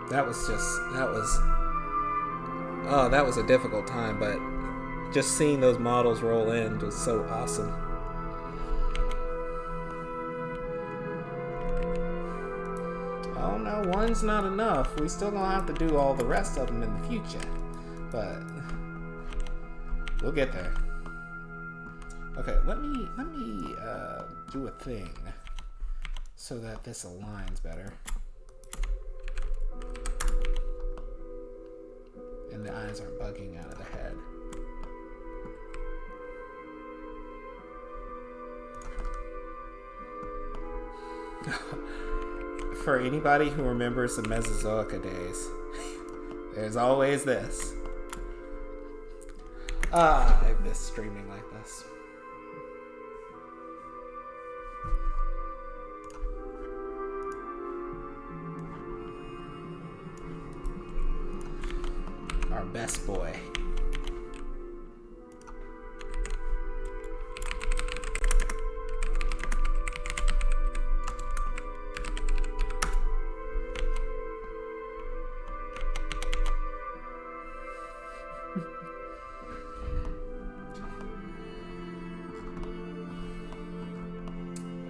That was a difficult time, but just seeing those models roll in was so awesome. Oh no, one's not enough. We still gonna have to do all the rest of them in the future, but we'll get there. Okay, let me do a thing so that this aligns better. And the eyes aren't bugging out of the head. For anybody who remembers the Mesozoica days, there's always this. I miss streaming like this. Our best boy.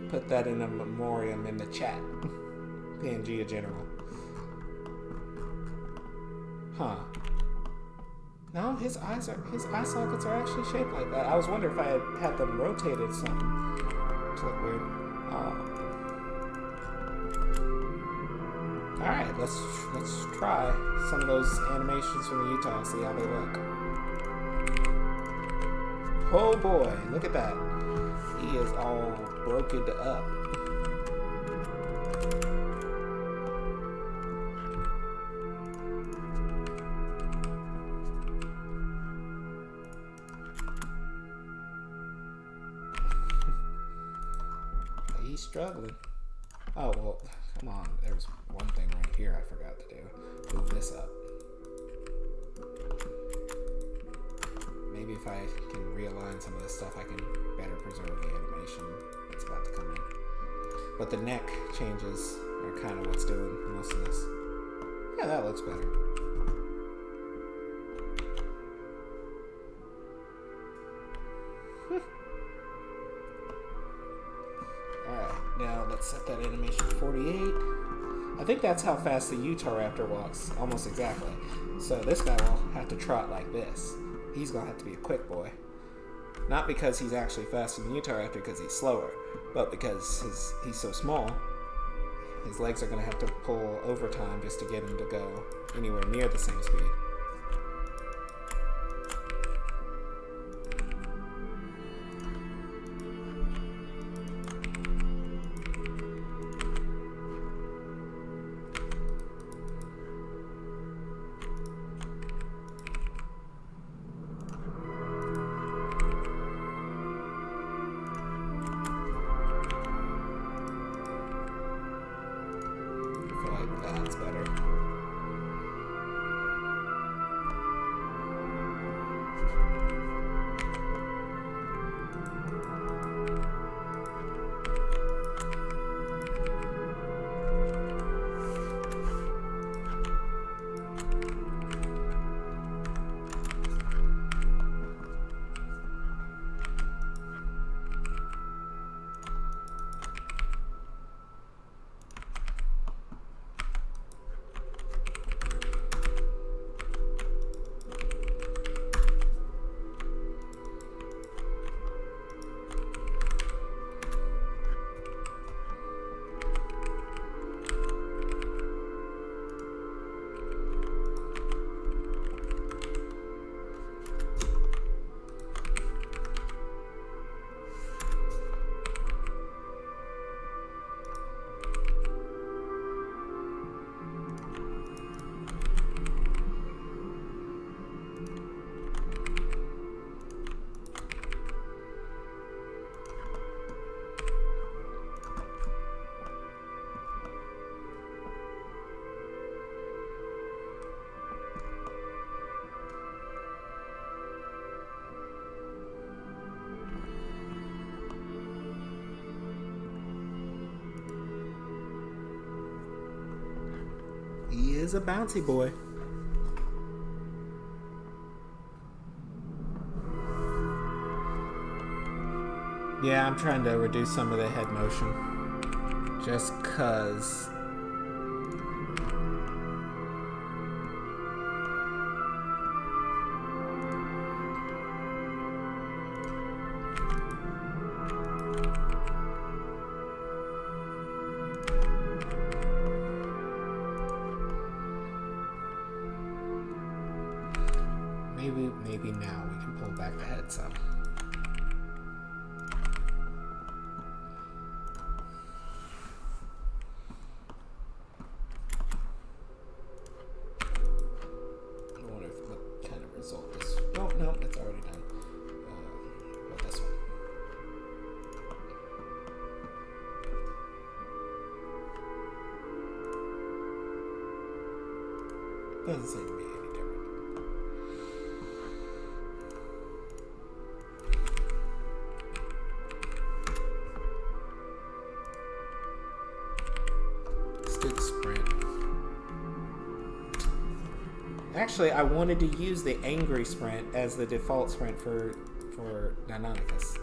Put that in a memoriam in the chat. Pangea General. Huh. No, his eye sockets are actually shaped like that. I was wondering if I had them rotated some. It's look weird. Alright, let's try some of those animations from the Utah and see how they look. Oh boy, look at that. He is all broken up. He's struggling. Oh, well, come on. There's one thing right here I forgot to do. Move this up. Maybe if I can realign some of this stuff, I can better preserve the animation that's about to come in. But the neck changes are kind of what's doing most of this. Yeah, that looks better. Alright, now let's set that animation to 48. I think that's how fast the Utahraptor walks, almost exactly. So this guy will have to trot like this. He's going to have to be a quick boy. Not because he's actually faster than the Utahraptor because he's slower, but because he's so small, his legs are going to have to pull overtime just to get him to go anywhere near the same speed. That's better. He is a bouncy boy. Yeah, I'm trying to reduce some of the head motion. Just 'cause. Maybe now we can pull back the head some. I wonder what kind of result this. Oh no, it's already done. Well, this one. Doesn't seem to be any different. Actually, I wanted to use the angry sprint as the default sprint for Deinonychus.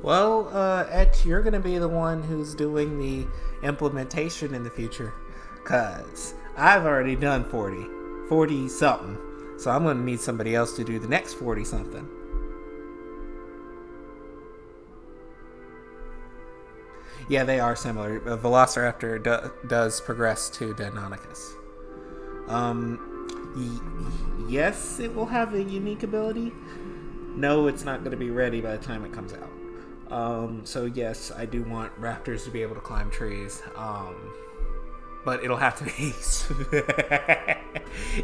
Well, Etch, you're gonna be the one who's doing the implementation in the future, cause I've already done 40 something. So I'm gonna need somebody else to do the next 40 something. Yeah, they are similar. Velociraptor does progress to Deinonychus. Yes, it will have a unique ability. No, it's not going to be ready by the time it comes out. So yes, I do want raptors to be able to climb trees. But it'll have to be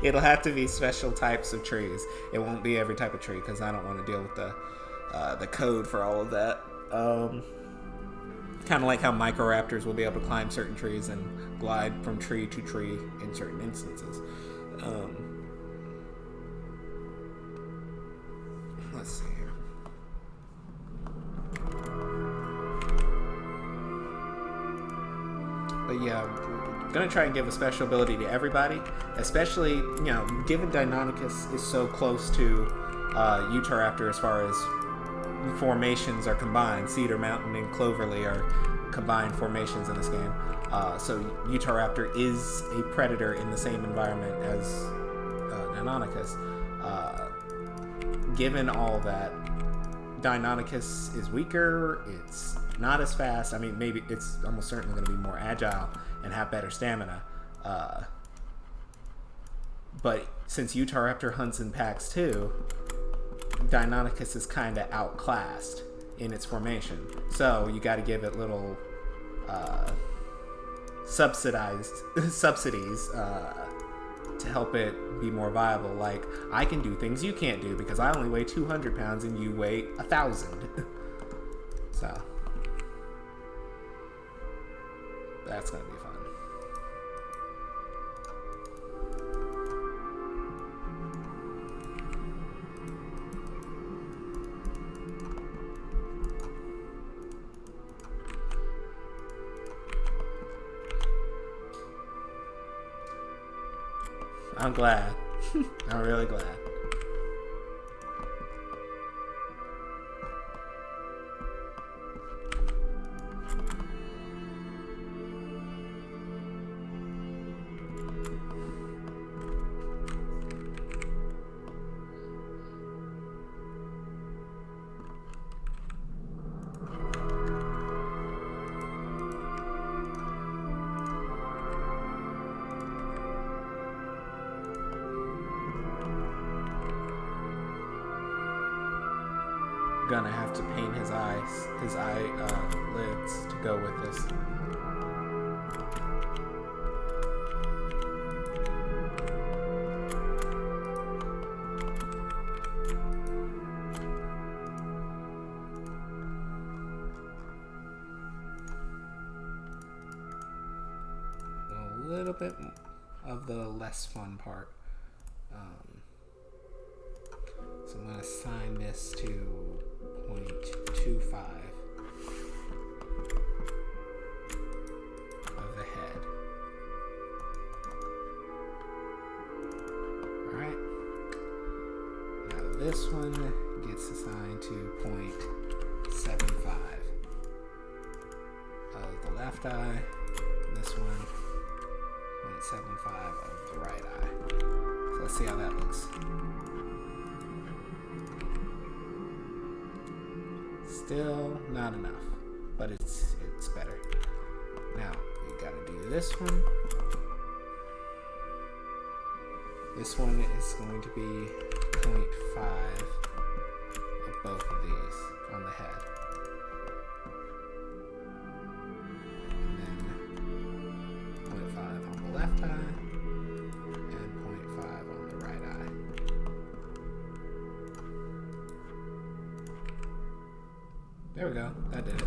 it'll have to be special types of trees. It won't be every type of tree because I don't want to deal with the code for all of that. Kind of like how microraptors will be able to climb certain trees and glide from tree to tree in certain instances. Let's see here. But yeah, I'm gonna try and give a special ability to everybody, especially, given Deinonychus is so close to Utahraptor as far as formations are combined. Cedar Mountain and Cloverly are combined formations in this game. So Utahraptor is a predator in the same environment as Deinonychus. Given all that, Deinonychus is weaker, it's not as fast. I mean, maybe it's almost certainly going to be more agile and have better stamina. But since Utahraptor hunts in packs too, Deinonychus is kind of outclassed in its formation. So you got to give it little subsidies to help it be more viable. Like, I can do things you can't do because I only weigh 200 pounds and you weigh 1,000. So that's gonna be fun. I'm glad. I'm really glad. Gonna have to paint his eye lids to go with this. A little bit of the less fun part. So I'm going to assign this to 0.25 of the head. Alright. Now this one gets assigned to 0.75 of the left eye. And this one, 0.75 of the right eye. So let's see how that looks. Still not enough, but it's better. Now we gotta do this one. This one is going to be 0.5 of both of these on the head. And then 0.5 on the left eye and 0.5 on the right eye. There we go. That did it.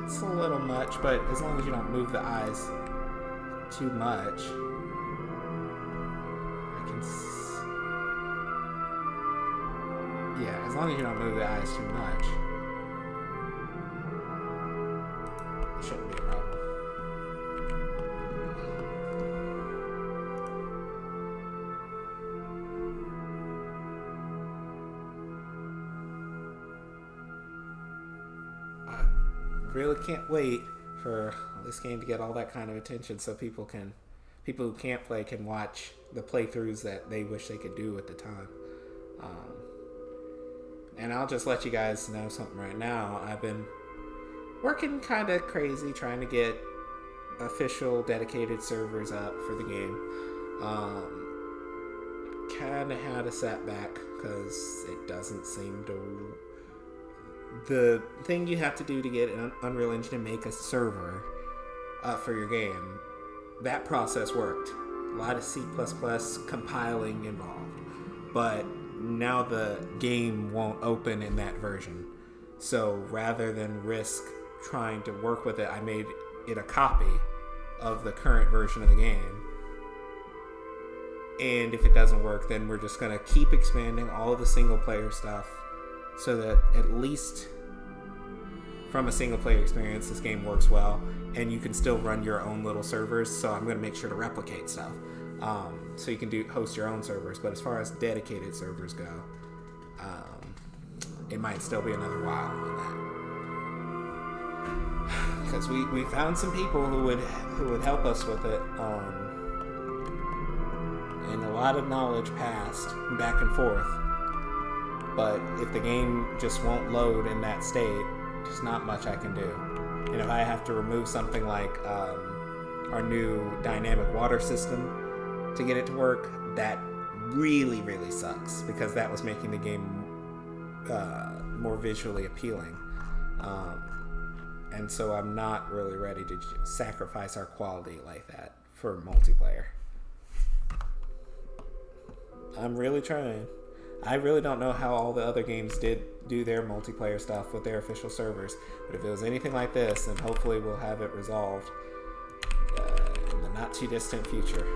It's a little much, but as long as you don't move the eyes too much, yeah, as long as you don't move the eyes too much, it shouldn't be a problem. really can't wait for this game to get all that kind of attention, so people who can't play can watch the playthroughs that they wish they could do at the time. And I'll just let you guys know something right now. I've been working kind of crazy trying to get official dedicated servers up for the game. Kind of had a setback because it doesn't seem to... The thing you have to do to get an Unreal Engine to make a server for your game, that process worked. A lot of C++ compiling involved. But now the game won't open in that version. So rather than risk trying to work with it, I made it a copy of the current version of the game. And if it doesn't work, then we're just going to keep expanding all of the single player stuff so that at least from a single player experience, this game works well and you can still run your own little servers. So I'm going to make sure to replicate stuff. So you can host your own servers. But as far as dedicated servers go, it might still be another while on that. Because we found some people who would help us with it. And a lot of knowledge passed back and forth. But if the game just won't load in that state, there's not much I can do. And if I have to remove something like our new dynamic water system to get it to work, that really, really sucks, because that was making the game more visually appealing. And so I'm not really ready to sacrifice our quality like that for multiplayer. I'm really trying. I really don't know how all the other games did do their multiplayer stuff with their official servers, but if it was anything like this, then hopefully we'll have it resolved in the not too distant future.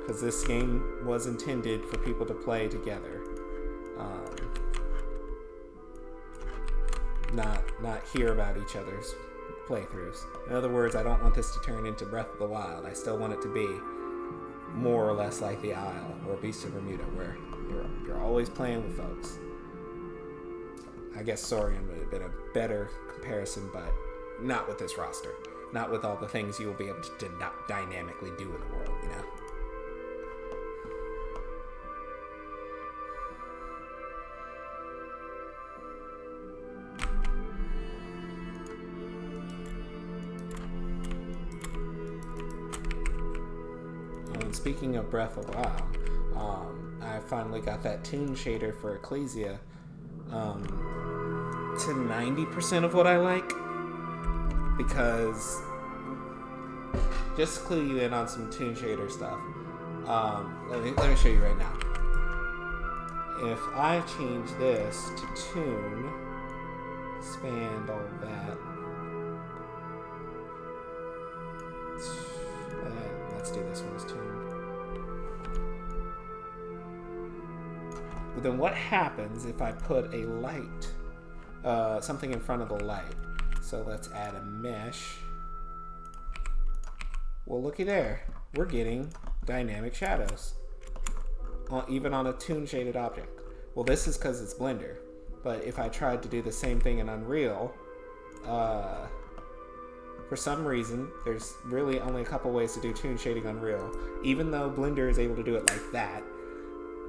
Because this game was intended for people to play together, not hear about each other's playthroughs. In other words, I don't want this to turn into Breath of the Wild. I still want it to be more or less like The Isle or Beast of Bermuda, where you're always playing with folks. I guess Saurian would have been a better comparison, but not with this roster. Not with all the things you will be able to dynamically do in the world, you know? Speaking of Breath of the Wild, I finally got that toon shader for Ecclesia to 90% of what I like, because just to clue you in on some toon shader stuff, let me show you right now. If I change this to toon, expand all of that, let's do this one as toon. Then what happens if I put a light, something in front of the light? So let's add a mesh. Well, looky there. We're getting dynamic shadows, even on a toon shaded object. Well, this is because it's Blender. But if I tried to do the same thing in Unreal, for some reason, there's really only a couple ways to do toon shading Unreal. Even though Blender is able to do it like that,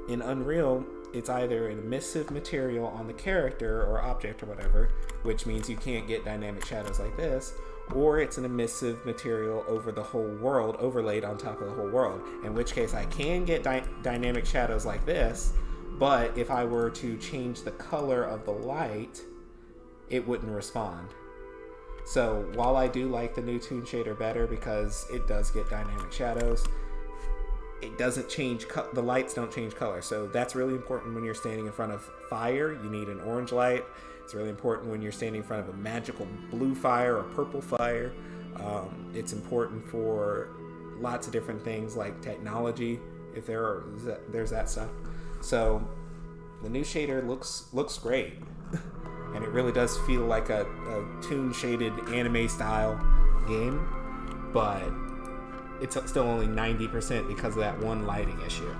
in Unreal, it's either an emissive material on the character or object or whatever, which means you can't get dynamic shadows like this, or it's an emissive material over the whole world, overlaid on top of the whole world, in which case I can get dynamic shadows like this, but if I were to change the color of the light, it wouldn't respond. So while I do like the new toon shader better because it does get dynamic shadows, it doesn't change, the lights don't change color. So that's really important when you're standing in front of fire. You need an orange light. It's really important when you're standing in front of a magical blue fire or purple fire. It's important for lots of different things like technology, if there's that stuff. So the new shader looks great. And it really does feel like a toon shaded anime style game, but it's still only 90% because of that one lighting issue.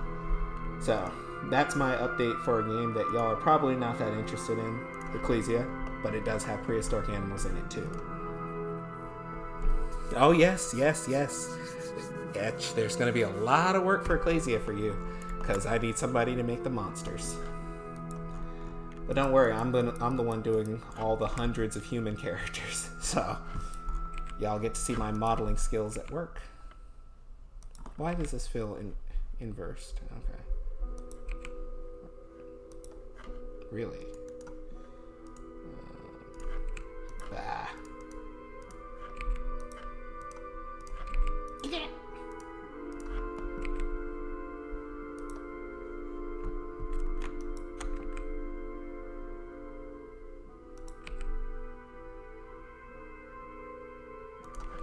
So that's my update for a game that y'all are probably not that interested in, Ecclesia. but it does have prehistoric animals in it too. Oh yes. Etch, there's going to be a lot of work for Ecclesia for you, because I need somebody to make the monsters. But don't worry, I'm the one doing all the hundreds of human characters, so y'all get to see my modeling skills at work. Why does this feel inversed? Okay. Really? Ah. Yeah.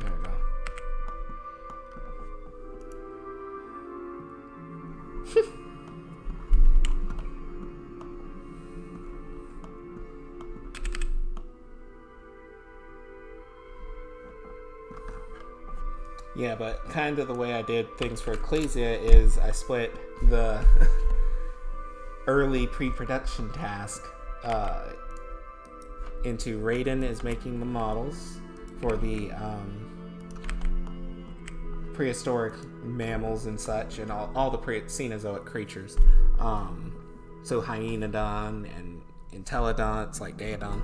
There we go. Yeah, but kind of the way I did things for Ecclesia is I split the early pre-production task into Raiden is making the models for the prehistoric mammals and such, and all the Cenozoic creatures. So Hyenodon and Entelodonts like Daedon,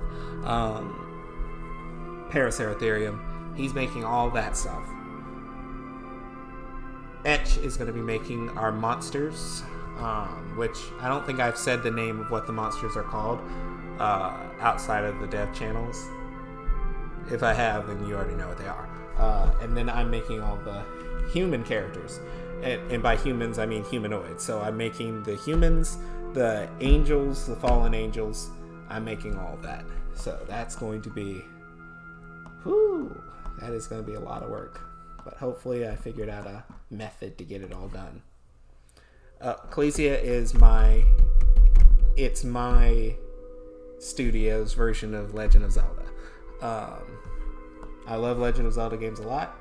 Paraceratherium. He's making all that stuff. Etch is going to be making our monsters, which I don't think I've said the name of what the monsters are called outside of the dev channels. If I have, then you already know what they are. And then I'm making all the human characters. And by humans, I mean humanoids. So I'm making the humans, the angels, the fallen angels. I'm making all of that. So that's going to be... Whew, that is going to be a lot of work. But hopefully I figured out a method to get it all done. Ecclesia is my studio's version of Legend of Zelda. I love Legend of Zelda games a lot,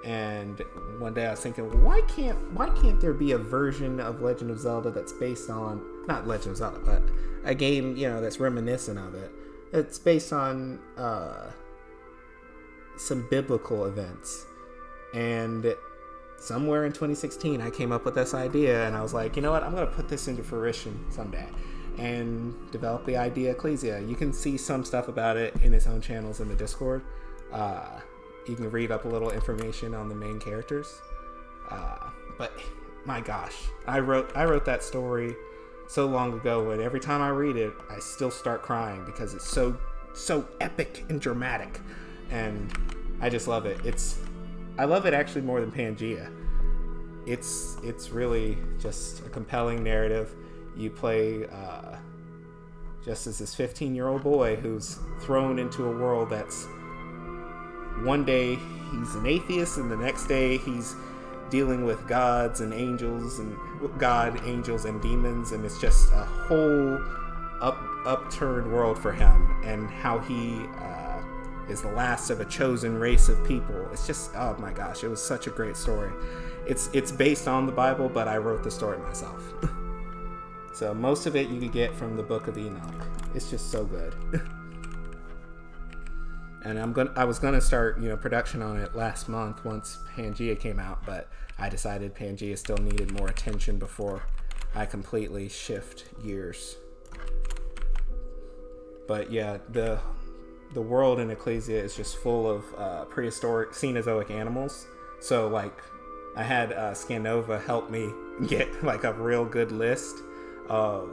and one day I was thinking, why can't there be a version of Legend of Zelda that's based on, not Legend of Zelda, but a game, that's reminiscent of it. It's based on some biblical events. And somewhere in 2016, I came up with this idea, and I was like, you know what? I'm going to put this into fruition someday and develop the idea Ecclesia. You can see some stuff about it in its own channels in the Discord. You can read up a little information on the main characters. But my gosh, I wrote that story so long ago, and every time I read it, I still start crying because it's so epic and dramatic, and I just love it. I love it actually more than Pangea. It's really just a compelling narrative. You play just as this 15-year-old boy who's thrown into a world that's, one day he's an atheist and the next day he's dealing with gods and angels and angels and demons, and it's just a whole upturned world for him, and how he is the last of a chosen race of people. It's just, oh my gosh, it was such a great story. It's based on the Bible, but I wrote the story myself. So most of it you could get from the Book of Enoch. It's just so good. And I was gonna start, production on it last month once Pangea came out, but I decided Pangea still needed more attention before I completely shift gears. But yeah, the world in Ecclesia is just full of prehistoric Cenozoic animals. So like, I had Scanova help me get like a real good list of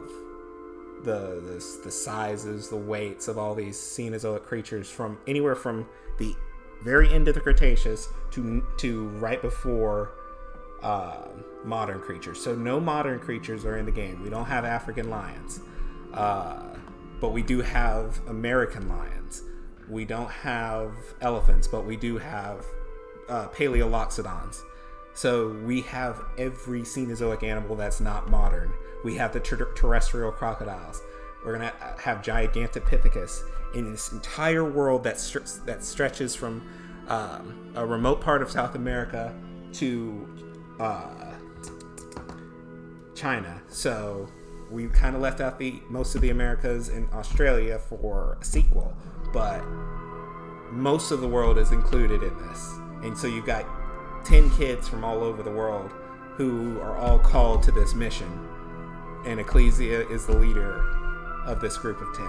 the sizes, the weights of all these Cenozoic creatures, from anywhere from the very end of the Cretaceous to right before modern creatures. So no modern creatures are in the game. We don't have African lions, but we do have American lions. We don't have elephants, but we do have Paleoloxodons. So we have every Cenozoic animal that's not modern. We have the terrestrial crocodiles. We're going to have Gigantopithecus in this entire world that stretches from a remote part of South America to China. So We kind of left out most of the Americas and Australia for a sequel, but most of the world is included in this. And so you've got 10 kids from all over the world who are all called to this mission. And Ecclesia is the leader of this group of 10.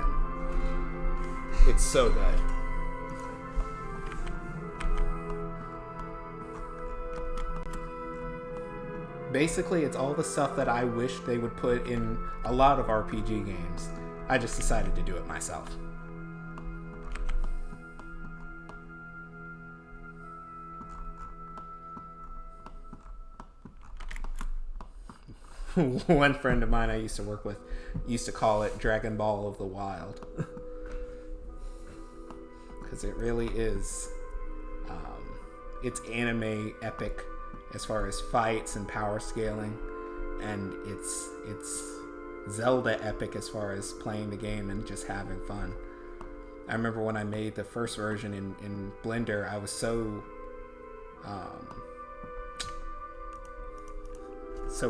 It's so good. Basically, it's all the stuff that I wish they would put in a lot of RPG games. I just decided to do it myself. One friend of mine I used to work with used to call it Dragon Ball of the Wild. Because it really is. It's anime epic as far as fights and power scaling, and it's Zelda epic as far as playing the game and just having fun. I remember when I made the first version in Blender, I was so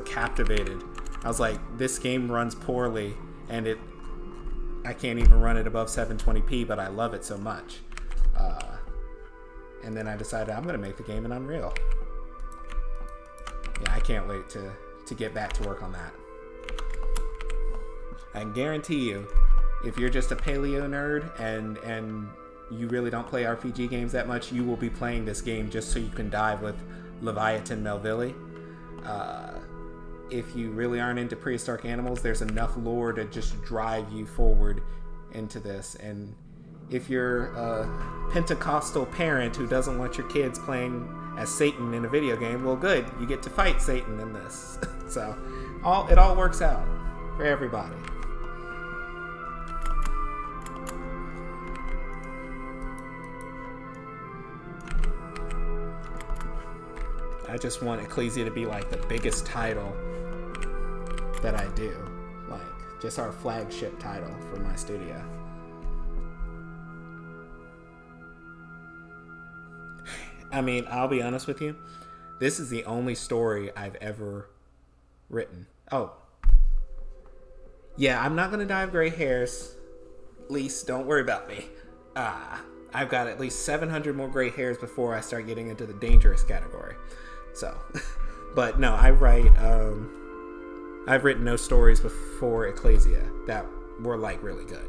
captivated. I was like, this game runs poorly, and I can't even run it above 720p, but I love it so much. And then I decided I'm going to make the game in Unreal. Yeah, I can't wait to get back to work on that. I can guarantee you, if you're just a paleo nerd and you really don't play RPG games that much, you will be playing this game just so you can dive with Leviathan Melville. If you really aren't into prehistoric animals, there's enough lore to just drive you forward into this. And if you're a Pentecostal parent who doesn't want your kids playing as Satan in a video game, well, good, you get to fight Satan in this. So it all works out for everybody. I just want Ecclesia to be like the biggest title that I do, like just our flagship title for my studio. I mean, I'll be honest with you, this is the only story I've ever written. Oh, yeah, I'm not gonna dye gray hairs. Lise, don't worry about me. I've got at least 700 more gray hairs before I start getting into the dangerous category. So, but no, I've written no stories before Ecclesia that were like really good.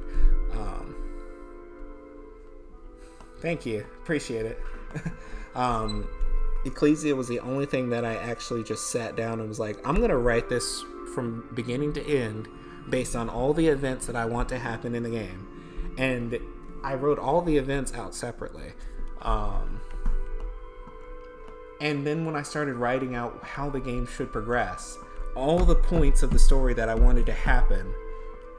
Thank you, appreciate it. Ecclesia was the only thing that I actually just sat down and was like, I'm gonna write this from beginning to end based on all the events that I want to happen in the game, and I wrote all the events out separately. And then when I started writing out how the game should progress, all the points of the story that I wanted to happen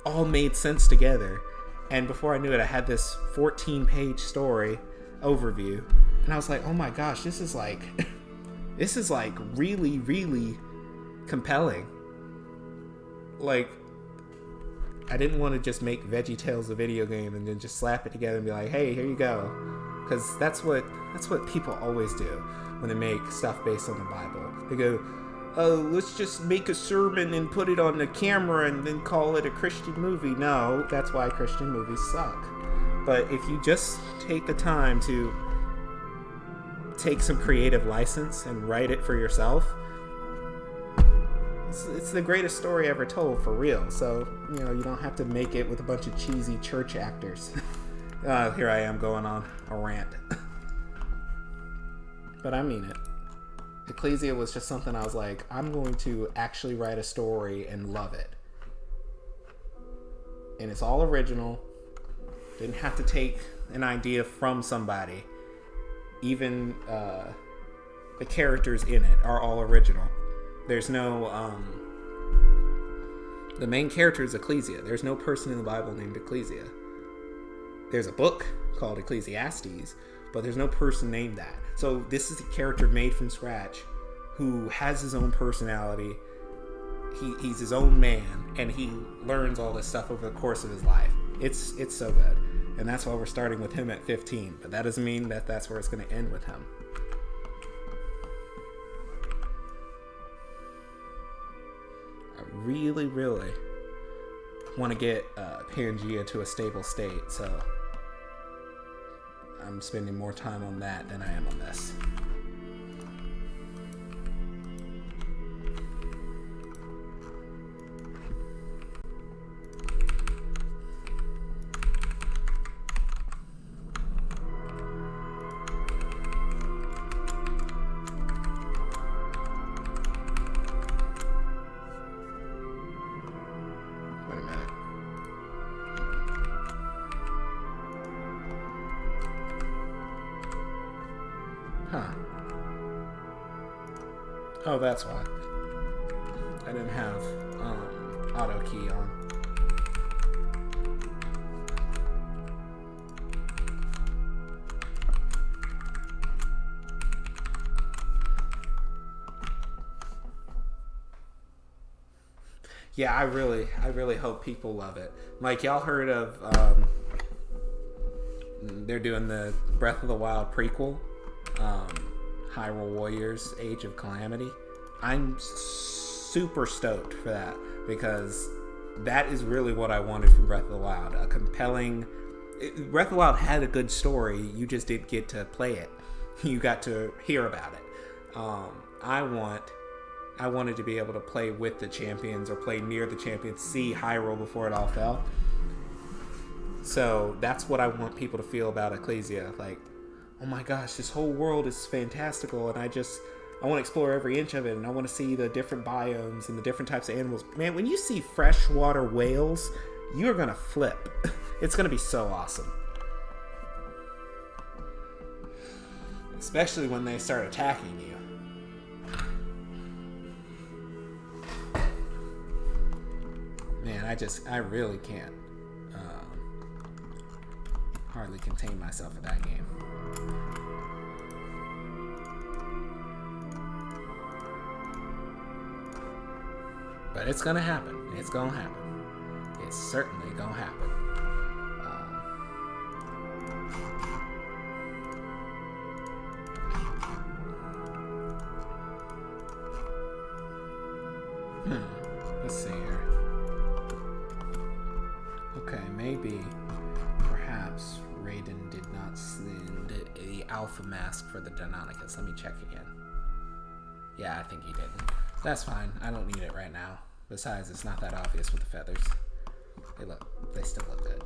all made sense together. And before I knew it, I had this 14-page story overview. And I was like, oh my gosh, this is like really, really compelling. Like, I didn't want to just make VeggieTales a video game and then just slap it together and be like, hey, here you go. Because that's what people always do when they make stuff based on the Bible. They go, oh, let's just make a sermon and put it on the camera and then call it a Christian movie. No, that's why Christian movies suck. But if you just take the time to take some creative license and write it for yourself, it's the greatest story ever told, for real. So, you don't have to make it with a bunch of cheesy church actors. Here I am going on a rant. But I mean it. Ecclesia was just something I was like, I'm going to actually write a story and love it. And it's all original. Didn't have to take an idea from somebody. Even the characters in it are all original. There's no... the main character is Ecclesia. There's no person in the Bible named Ecclesia. There's a book called Ecclesiastes, but there's no person named that. So this is a character made from scratch who has his own personality. He's his own man, and he learns all this stuff over the course of his life. It's so good. And that's why we're starting with him at 15. But that doesn't mean that that's where it's going to end with him. I really, really want to get Pangea to a stable state, so I'm spending more time on that than I am on this. Huh. Oh, that's why. I didn't have auto key on. Yeah, I really hope people love it. Like, y'all heard of they're doing the Breath of the Wild prequel, Hyrule Warriors Age of Calamity. I'm super stoked for that, because that is really what I wanted from Breath of the Wild. A compelling... Breath of the Wild had a good story, you just didn't get to play it. You got to hear about it. I wanted to be able to play with the champions, or play near the champions, see Hyrule before it all fell. So that's what I want people to feel about Ecclesia. Like, oh my gosh, this whole world is fantastical, and I want to explore every inch of it, and I want to see the different biomes and the different types of animals. Man, when you see freshwater whales, you're going to flip. It's going to be so awesome. Especially when they start attacking you. Man, I really can't hardly contain myself in that game. But it's gonna happen. It's gonna happen. It's certainly gonna happen. Let's see here. Okay, maybe, perhaps, Raiden did not send the alpha mask for the Deinonychus. Let me check again. Yeah, I think he didn't. That's fine. I don't need it right now. Besides, it's not that obvious with the feathers. They still look good.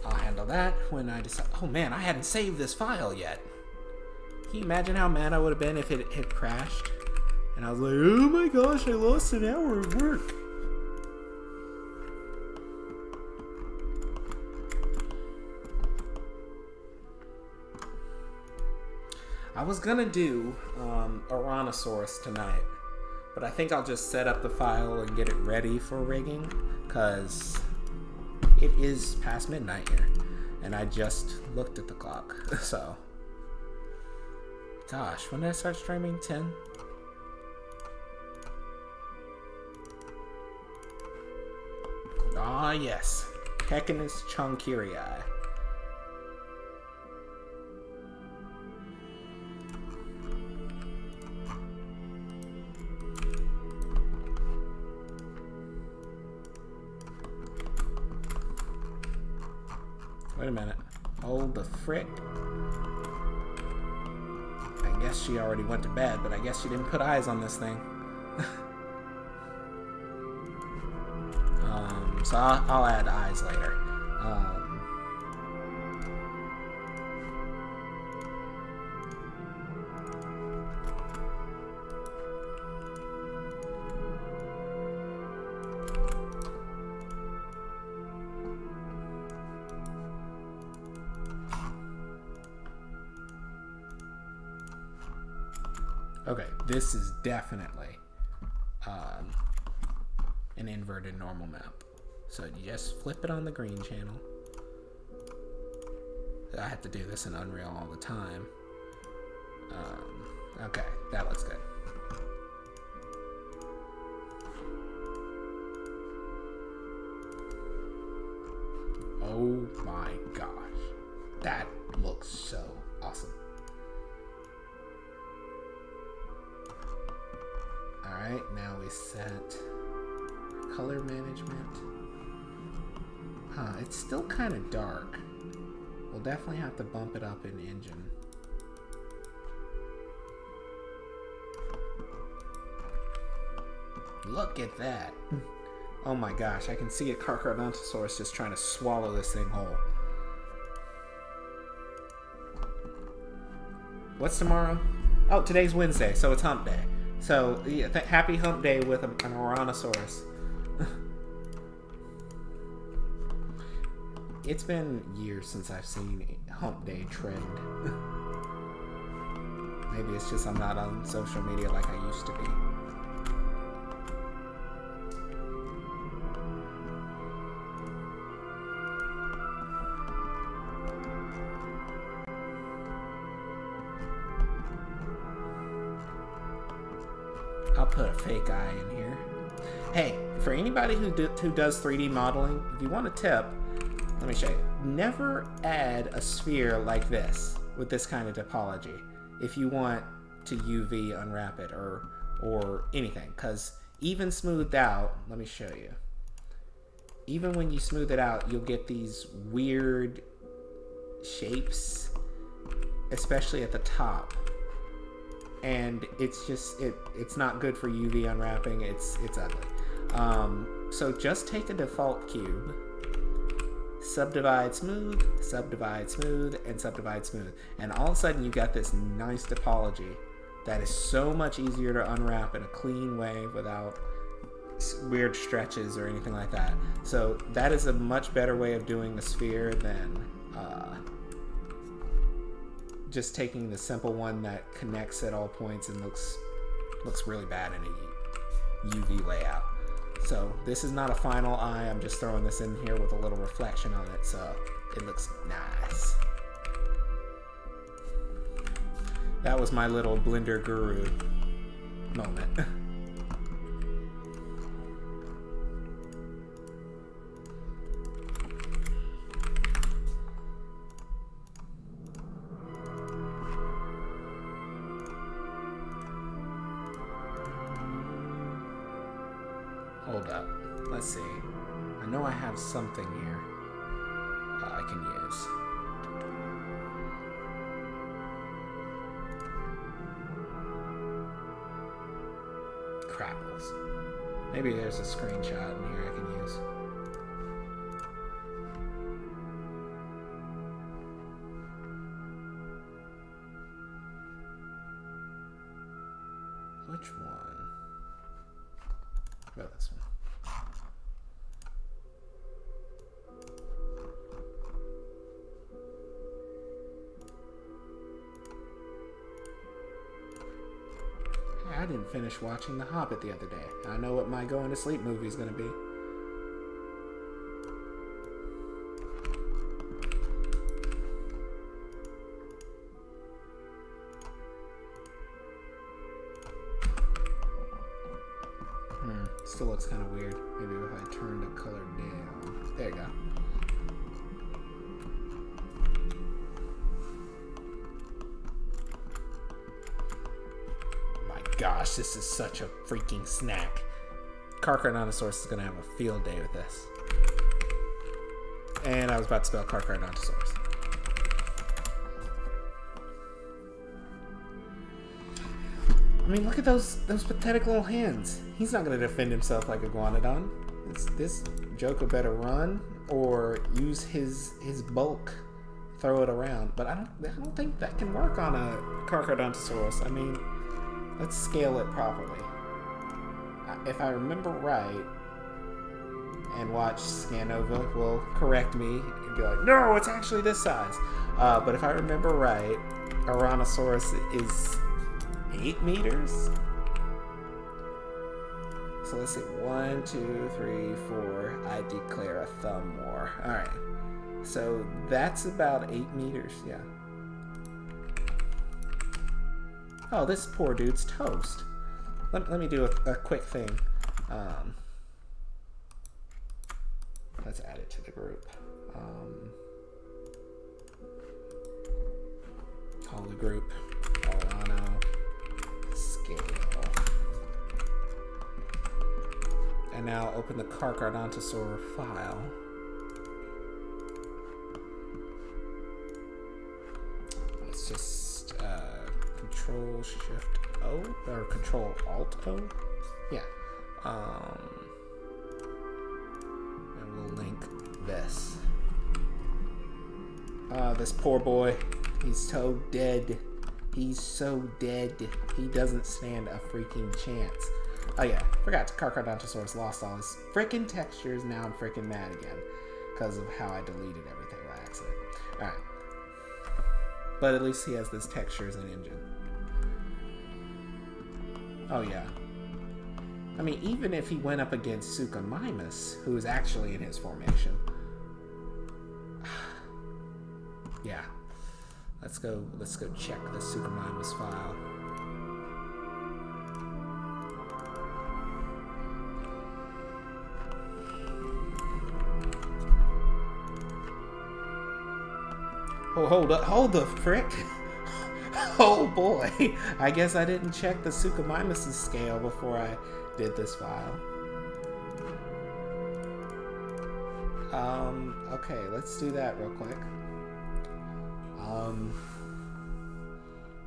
I'll handle that when I decide. Oh man, I hadn't saved this file yet. Can you imagine how mad I would have been if it had crashed? And I was like, oh my gosh, I lost an hour of work. I was gonna do Ouranosaurus tonight, but I think I'll just set up the file and get it ready for rigging, because it is past midnight here, and I just looked at the clock. So, gosh, when did I start streaming? 10? Ah, yes. Heckinus Chonkirii. Wait a minute. Hold the frick. I guess she already went to bed, but I guess she didn't put eyes on this thing. So I'll add eyes later. Okay, this is definitely an inverted normal map. So you just flip it on the green channel. I have to do this in Unreal all the time. Okay, that looks good. Oh my gosh. That looks so awesome. Alright, now we set Color management. Huh, it's still kind of dark. We'll definitely have to bump it up in engine. Look at that. Oh my gosh, I can see a Carcharodontosaurus just trying to swallow this thing whole. What's tomorrow? Oh, today's Wednesday, so it's hump day. So, yeah, happy hump day with an Ouranosaurus. It's been years since I've seen a hump day trend. Maybe it's just I'm not on social media like I used to be. I'll put a fake eye in here. Hey, for anybody who does 3D modeling, if you want a tip, let me show you. Never add a sphere like this with this kind of topology if you want to UV unwrap it or anything, because even smoothed out, let me show you. Even when you smooth it out, you'll get these weird shapes, especially at the top. And it's just it's not good for UV unwrapping. It's ugly. So just take a default cube, subdivide smooth, and subdivide smooth, and all of a sudden you got this nice topology that is so much easier to unwrap in a clean way without weird stretches or anything like that. So that is a much better way of doing the sphere than just taking the simple one that connects at all points and looks really bad in a UV layout. So this is not a final eye, I'm just throwing this in here with a little reflection on it so it looks nice. That was my little Blender guru moment. Hold up. Let's see. I know I have something here I can use. Crackles. Maybe there's a screenshot in here I can use. Which one? About this one. I didn't finish watching The Hobbit the other day. I know what my going to sleep movie is going to be. Still looks kind of weird. Maybe if I turn the color down. There you go. My gosh, this is such a freaking snack. Carcharodontosaurus is going to have a field day with this. And I was about to spell Carcharodontosaurus. I mean, look at those pathetic little hands. He's not going to defend himself like a Iguanodon. This Joker better run or use his bulk, throw it around. But I don't think that can work on a Carcharodontosaurus. I mean, let's scale it properly. If I remember right, and watch Scanova will correct me and be like, no, it's actually this size. But if I remember right, Ouranosaurus is 8 meters. So let's see, 1, 2, 3, 4. I declare a thumb war. All right, so that's about 8 meters. Yeah. Oh, this poor dude's toast. Let me do a quick thing. Let's add it to the group. Call the group Aurano scale. And now open the Carcharodontosaur file. Let's just Control Shift O or Control Alt O. Yeah. And we'll link this. This poor boy. He's so dead. He's so dead. He doesn't stand a freaking chance. Oh yeah, forgot Carcharodontosaurus lost all his freaking textures. Now I'm freaking mad again because of how I deleted everything by accident. Alright. But at least he has this textures and engine. Oh yeah. I mean, even if he went up against Suchomimus, who is actually in his formation. Yeah. Let's go check the Suchomimus file. Oh, hold the frick. Oh boy. I guess I didn't check the Suchomimus' scale before I did this file. Okay, let's do that real quick.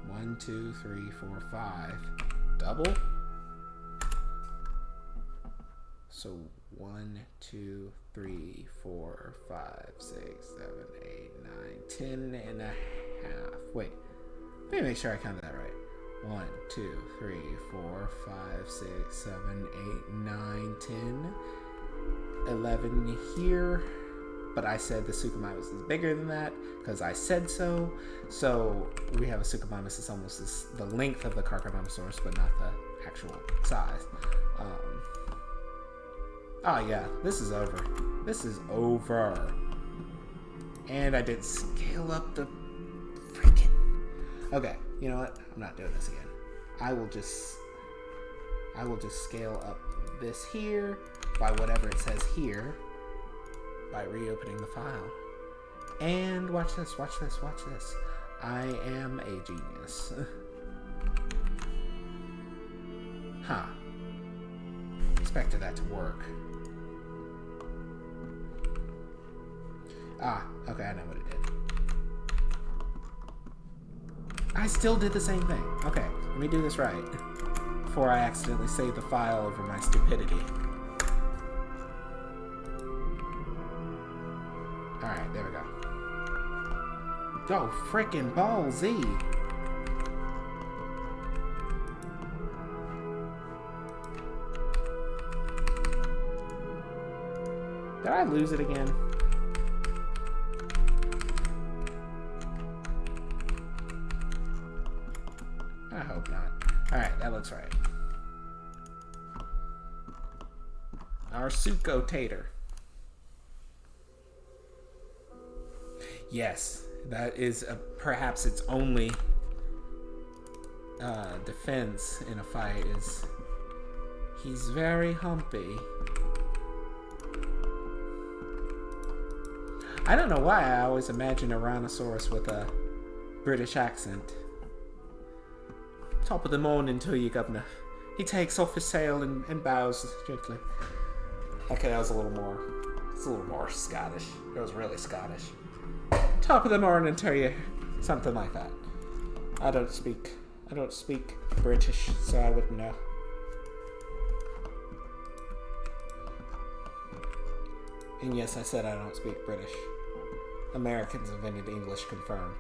1, 2, 3, 4, 5. Double? So 1, 2, 3, 4, 5, 6, 7, 8, 9, 10 and a half. Wait. Let me make sure I counted that right. 1, 2, 3, 4, 5, 6, 7, 8, 9, 10, 11 here. But I said the Suchomimus is bigger than that because I said so. So we have a Suchomimus that's almost the length of the Carcharodontosaurus, but not the actual size. Oh yeah, this is over. This is over. And I did scale up the freaking... Okay, you know what? I'm not doing this again. I will just scale up this here by whatever it says here by reopening the file. And watch this, watch this, watch this. I am a genius. Huh. Expected that to work. Ah, okay, I know what it did. I still did the same thing. Okay, let me do this right before I accidentally save the file over my stupidity. Alright, there we go. Oh, frickin' ball Z! Did I lose it again? I hope not. Alright, that looks right. Our Suchotator. Yes, that is perhaps its only defense in a fight is he's very humpy. I don't know why I always imagine a rhinoceros with a British accent. Top of the morning to you, governor. He takes off his sail and bows gently. Okay, that was a little more Scottish. It was really Scottish. Top of the morning to you. Something like that. I don't speak British, so I wouldn't know. And yes, I said I don't speak British. Americans invented English, confirmed.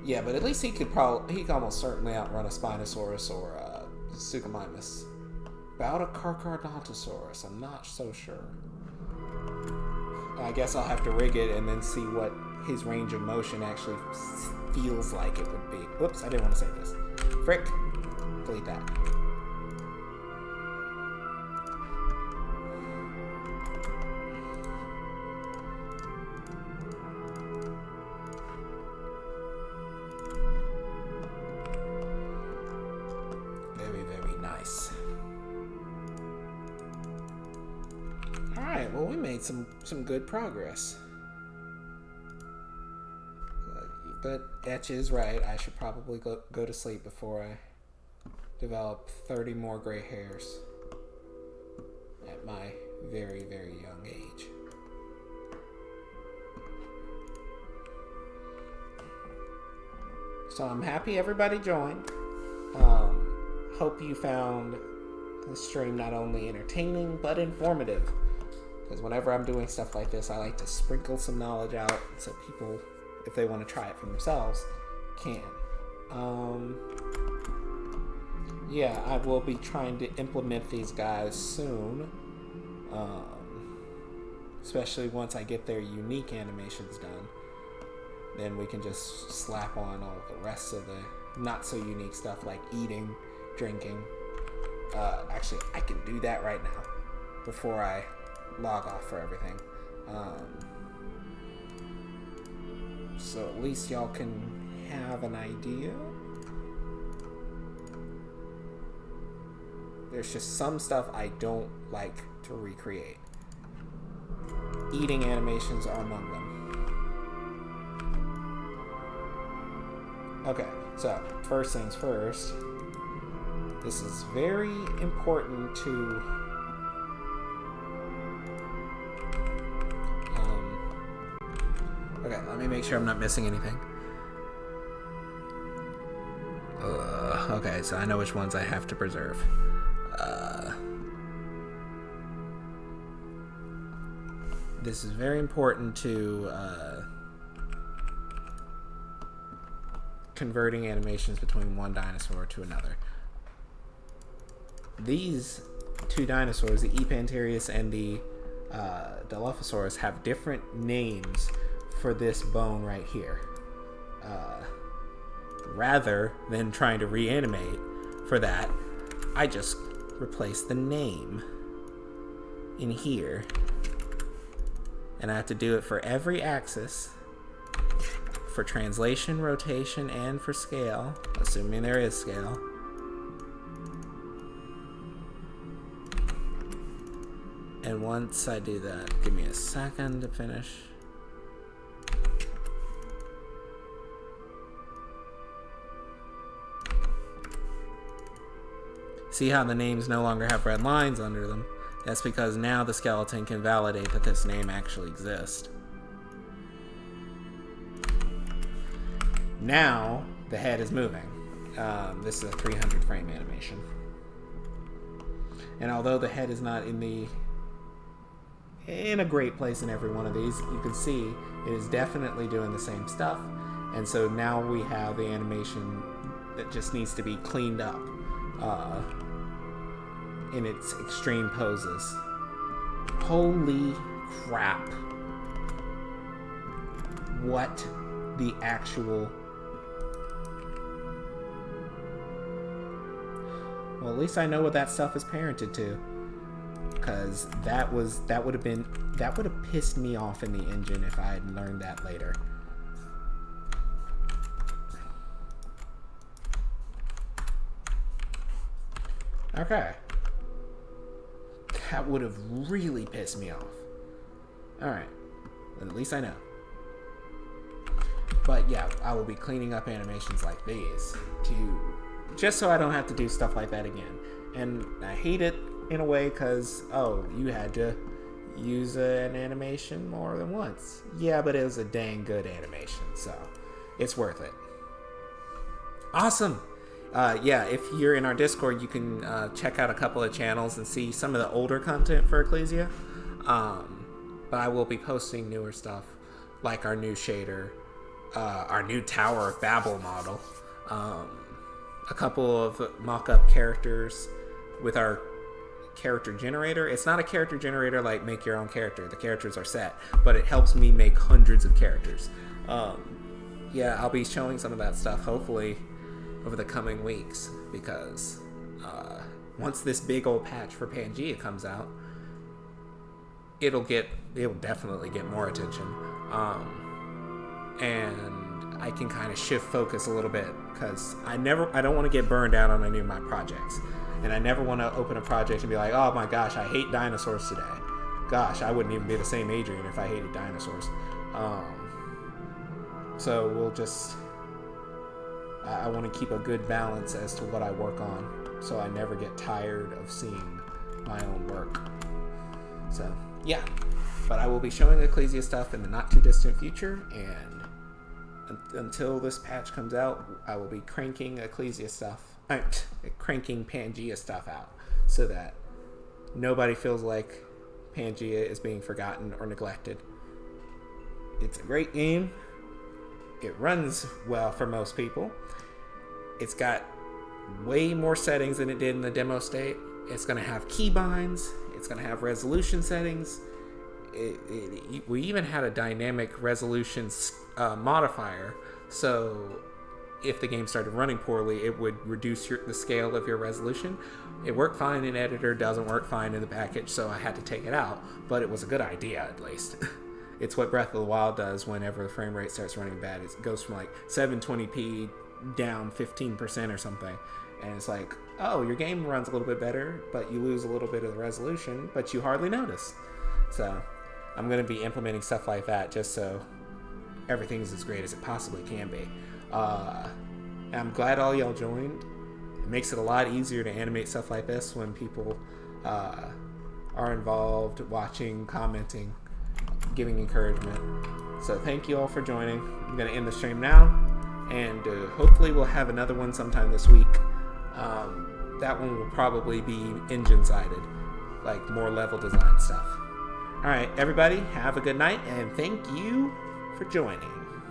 Yeah, but at least he could almost certainly outrun a Spinosaurus or a Suchomimus. About a Carcharodontosaurus, I'm not so sure. I guess I'll have to rig it and then see what his range of motion actually feels like it would be. Whoops, I didn't want to say this. Frick. Delete that. Very, very nice. Alright, well we made some good progress. But Etch is right. I should probably go to sleep before I develop 30 more gray hairs at my very, very young age. So I'm happy everybody joined. Hope you found the stream not only entertaining but informative. Because whenever I'm doing stuff like this, I like to sprinkle some knowledge out so people, if they want to try it for themselves, can. Yeah, I will be trying to implement these guys soon. Especially once I get their unique animations done. Then we can just slap on all the rest of the not so unique stuff like eating, drinking. Actually, I can do that right now before I log off for everything. So at least y'all can have an idea. There's just some stuff I don't like to recreate. Eating animations are among them. Okay, so first things first. This is very important to okay, let me make sure I'm not missing anything. Okay, so I know which ones I have to preserve. This is very important to converting animations between one dinosaur to another. These two dinosaurs, the Epanterius and the Dilophosaurus, have different names for this bone right here. Rather than trying to reanimate for that, I just replace the name in here. And I have to do it for every axis, for translation, rotation, and for scale, assuming there is scale. And once I do that, give me a second to finish. See how the names no longer have red lines under them? That's because now the skeleton can validate that this name actually exists. Now the head is moving. This is a 300 frame animation. And although the head is not in a great place in every one of these, you can see it is definitely doing the same stuff. And so now we have the animation that just needs to be cleaned up in its extreme poses. Holy crap. What the actual... Well, at least I know what that stuff is parented to. Because that would have pissed me off in the engine if I had learned that later. Okay. That would have really pissed me off. Alright. At least I know. But yeah, I will be cleaning up animations like these just so I don't have to do stuff like that again. And I hate it in a way because, oh, you had to use an animation more than once. Yeah, but it was a dang good animation, so it's worth it. Awesome. Yeah, if you're in our Discord, you can check out a couple of channels and see some of the older content for Ecclesia. But I will be posting newer stuff, like our new shader, our new Tower of Babel model, a couple of mock-up characters with our character generator. It's not a character generator like make your own character. The characters are set, but it helps me make hundreds of characters. Yeah, I'll be showing some of that stuff, hopefully, over the coming weeks, because once this big old patch for Pangea comes out, it'll definitely get more attention, and I can kind of shift focus a little bit, because I don't want to get burned out on any of my projects, and I never want to open a project and be like, oh my gosh, I hate dinosaurs today. Gosh, I wouldn't even be the same Adrian if I hated dinosaurs. So we'll just... I want to keep a good balance as to what I work on, so I never get tired of seeing my own work. So, yeah. But I will be showing Ecclesia stuff in the not too distant future, and until this patch comes out, I will be cranking Ecclesia stuff, cranking Pangea stuff out, so that nobody feels like Pangea is being forgotten or neglected. It's a great game. It runs well for most people. It's got way more settings than it did in the demo state. It's going to have keybinds. It's going to have resolution settings. We even had a dynamic resolution modifier, so if the game started running poorly, it would reduce the scale of your resolution. It worked fine in editor, doesn't work fine in the package, so I had to take it out, but it was a good idea at least. It's what Breath of the Wild does whenever the frame rate starts running bad. It goes from like 720p down 15% or something, and it's like, oh, your game runs a little bit better, but you lose a little bit of the resolution, but you hardly notice. So I'm going to be implementing stuff like that just so everything's as great as it possibly can be. I'm glad all y'all joined. It makes it a lot easier to animate stuff like this when people are involved, watching, commenting, giving encouragement. So thank you all for joining. I'm going to end the stream now, and hopefully we'll have another one sometime this week. That one will probably be engine-sided, like more level design stuff. All right, everybody, have a good night, and thank you for joining.